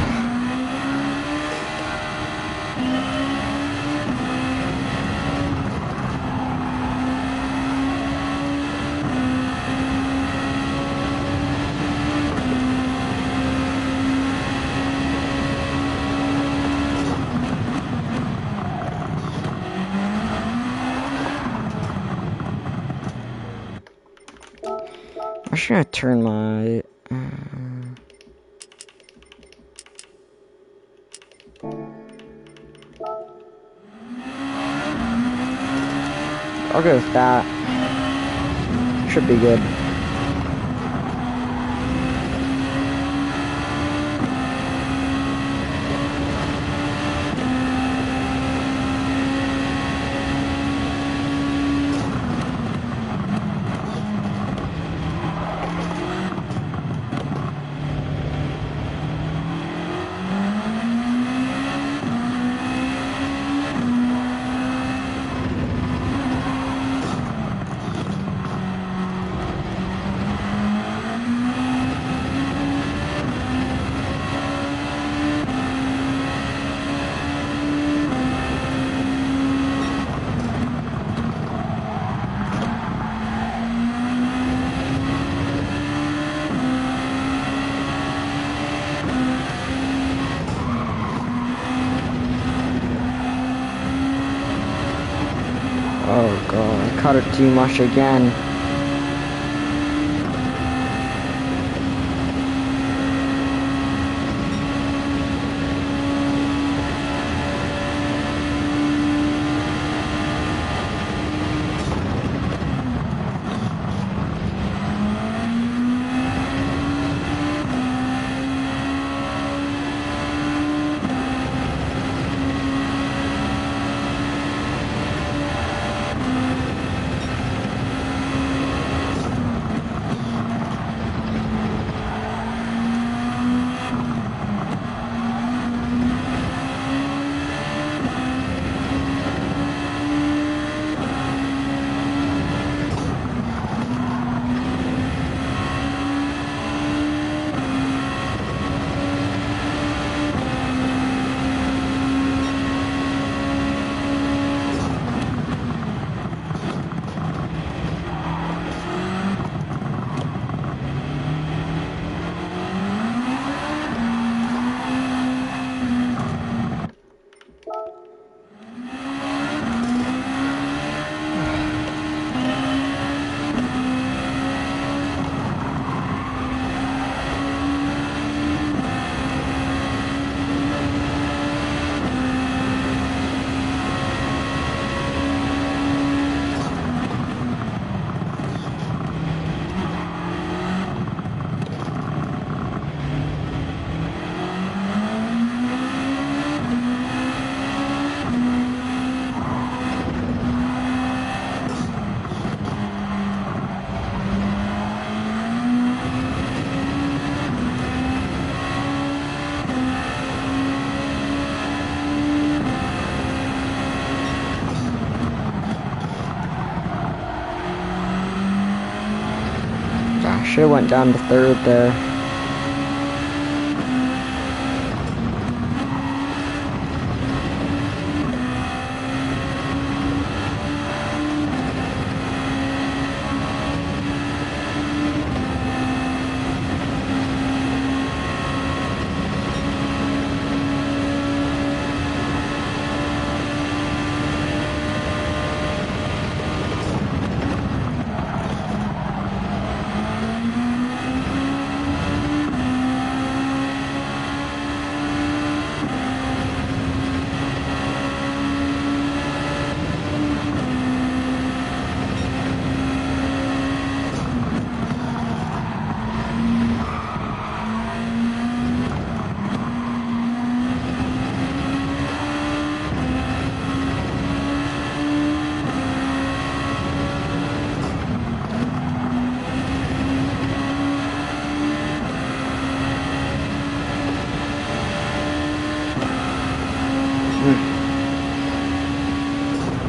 I'm just gonna turn my. I'll go with that. Should be good. Oh god, I cut it too much again. Should have went down to third there.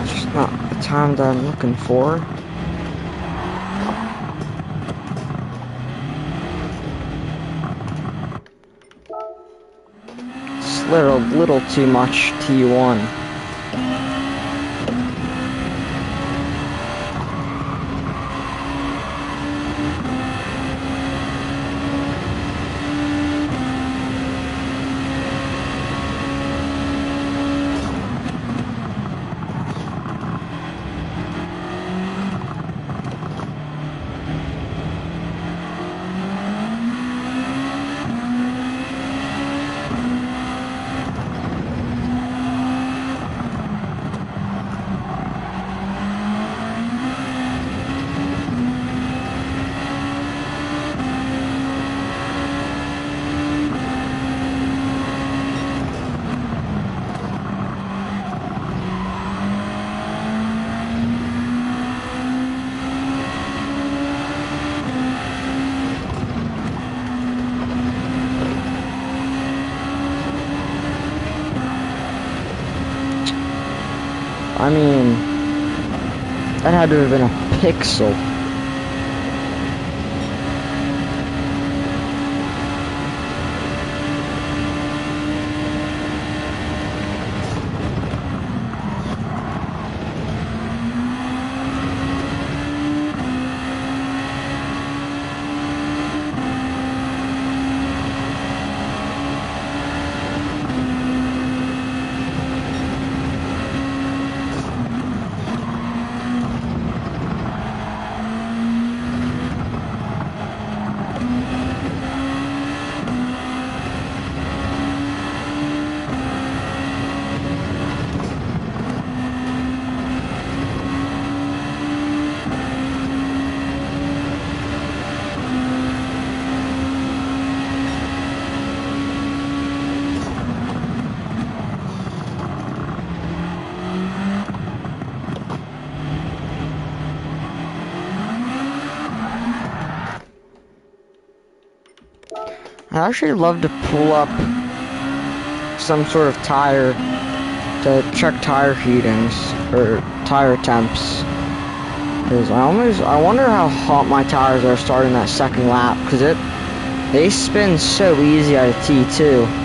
It's just not the time that I'm looking for. Slid a little too much T1. I mean, that had to have been a pixel. I actually love to pull up some sort of tire to check tire heatings or tire temps. Cause I wonder how hot my tires are starting that second lap. Cause they spin so easy out of T2.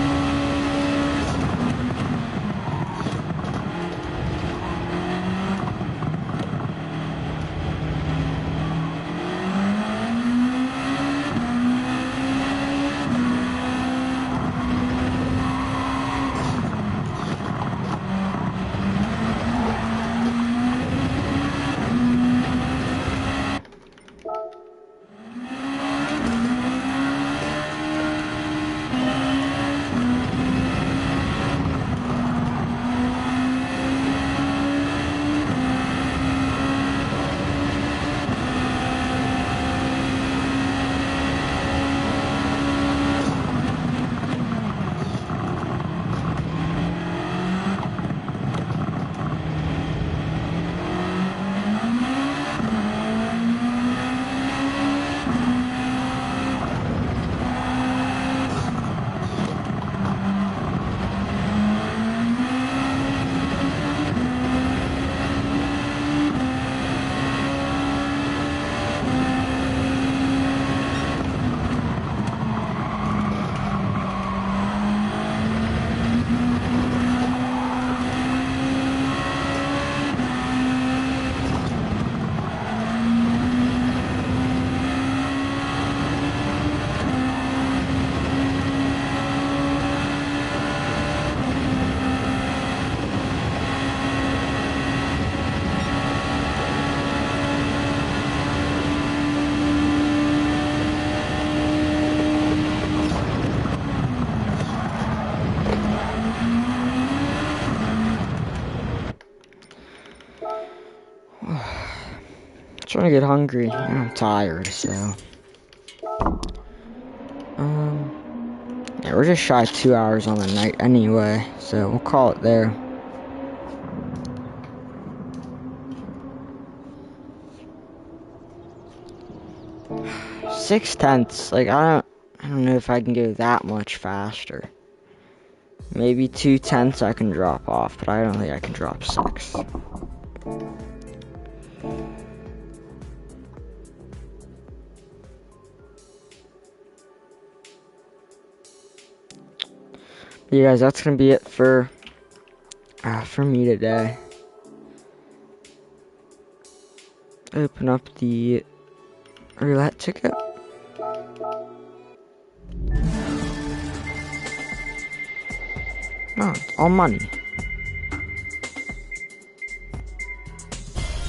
trying to get hungry. I'm tired, so. Yeah, we're just shy of 2 hours on the night anyway, so we'll call it there. Six tenths, like I don't know if I can go that much faster. Maybe 2/10 I can drop off, but I don't think I can drop 6. You guys, that's gonna be it for me today. Open up the roulette ticket. Oh, it's all money.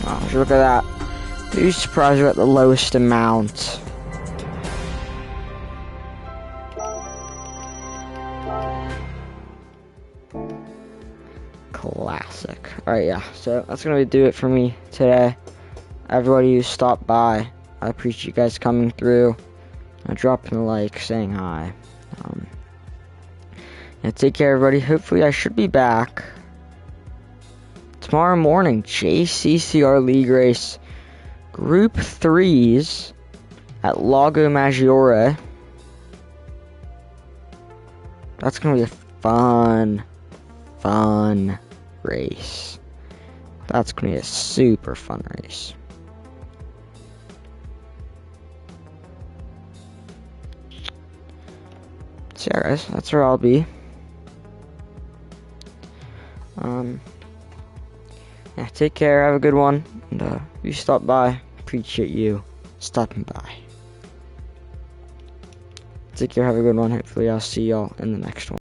Oh, look at that. Who's surprised we're at the lowest amount? Classic. Alright, yeah. So that's gonna do it for me today. Everybody who stopped by, I appreciate you guys coming through, dropping a like, saying hi. Yeah, take care, everybody. Hopefully, I should be back tomorrow morning. JCCR League Race, Group 3s at Lago Maggiore. That's gonna be a fun race. That's gonna be a super fun race. So yeah, guys, that's where I'll be. Yeah, take care, have a good one, and if you stop by, appreciate you stopping by. Take care, have a good one. Hopefully I'll see y'all in the next one.